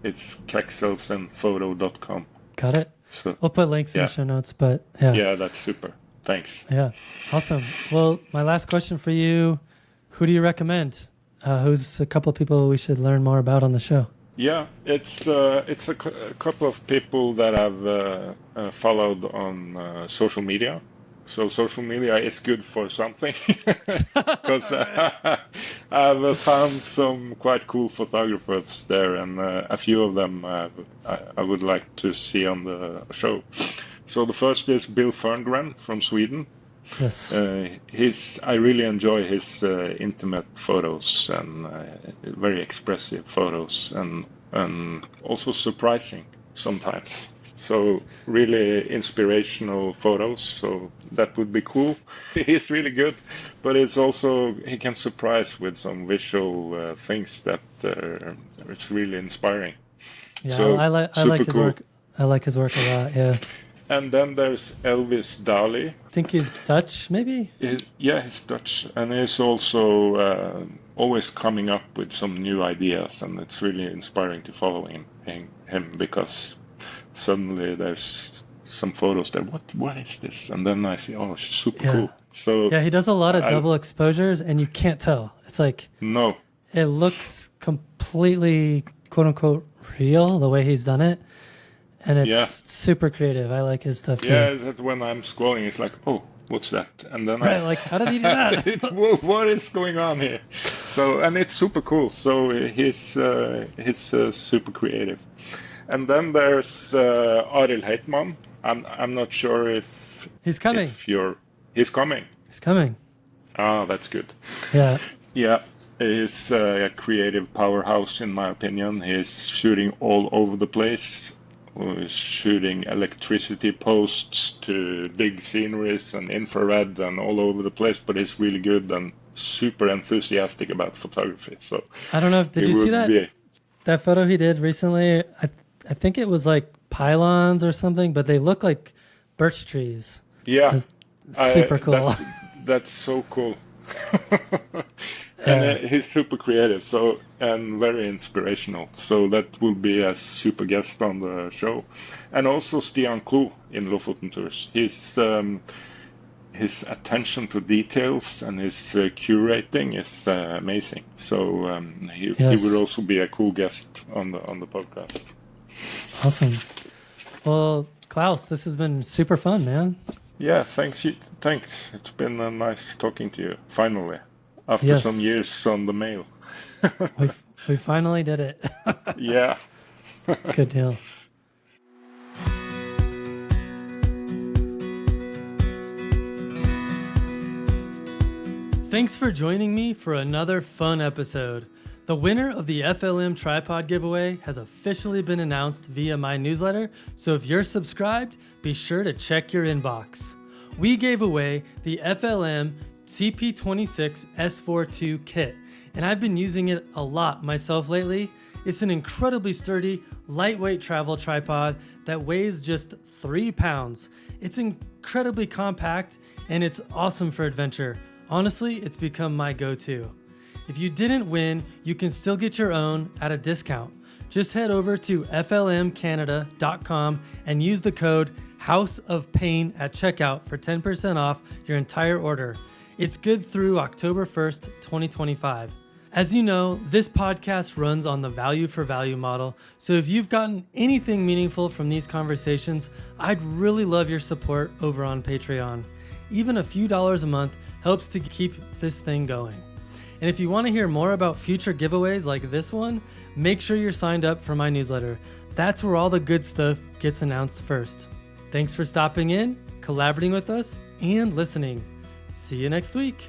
It's axelsenphoto.com. Got it. So We'll put links in the show notes, but yeah. Yeah, that's super. Thanks. Yeah, awesome. Well, my last question for you, who do you recommend? Who's a couple of people we should learn more about on the show? Yeah, it's a couple of people that I've followed on social media. So social media is good for something because I've found some quite cool photographers there, and a few of them I would like to see on the show. So the first is Bill Ferngren from Sweden. Yes. I really enjoy his intimate photos and very expressive photos, and also surprising sometimes. So really inspirational photos. So that would be cool. He's really good, but he can surprise with some visual things that it's really inspiring. Yeah, so, I like his work. I like his work a lot. Yeah. And then there's Elvis Dali. I think he's Dutch, maybe? Yeah, he's Dutch. And he's also always coming up with some new ideas. And it's really inspiring to follow him because suddenly there's some photos there. What is this? And then I see, oh, super cool. So yeah, he does a lot of double exposures, and you can't tell. It's like... No. It looks completely, quote-unquote, real, the way he's done it. And it's super creative. I like his stuff too. Yeah, that when I'm scrolling, it's like, oh, what's that? And then like, how did he do that? What is going on here? So, and it's super cool. So he's super creative. And then there's Arild Heitmann. I'm not sure if he's coming. He's coming. He's coming. Ah, that's good. Yeah. Yeah. He's a creative powerhouse, in my opinion. He's shooting all over the place. He's shooting electricity posts to big sceneries and infrared and all over the place, but he's really good and super enthusiastic about photography. So I don't know. Did you see that that photo he did recently, I think it was like pylons or something, but they look like birch trees. Yeah, Super cool. that's so cool. Yeah. And he's super creative, so and very inspirational. So that will be a super guest on the show. And also Stian Klo in Lofoten Tours. His attention to details and his curating is amazing. So he will also be a cool guest on the podcast. Awesome. Well, Klaus, this has been super fun, man. Yeah, thanks. It's been nice talking to you, finally, after some years on the mail. we finally did it. Yeah. Good deal. Thanks for joining me for another fun episode. The winner of the FLM tripod giveaway has officially been announced via my newsletter, so if you're subscribed, be sure to check your inbox. We gave away the FLM CP26 S42 kit, and I've been using it a lot myself lately. It's an incredibly sturdy, lightweight travel tripod that weighs just 3 pounds. It's incredibly compact, and it's awesome for adventure. Honestly, it's become my go-to. If you didn't win, you can still get your own at a discount. Just head over to flmcanada.com and use the code House of Pain at checkout for 10% off your entire order. It's good through October 1st, 2025. As you know, this podcast runs on the value for value model, so if you've gotten anything meaningful from these conversations, I'd really love your support over on Patreon. Even a few dollars a month helps to keep this thing going. And if you want to hear more about future giveaways like this one, make sure you're signed up for my newsletter. That's where all the good stuff gets announced first. Thanks for stopping in, collaborating with us, and listening. See you next week.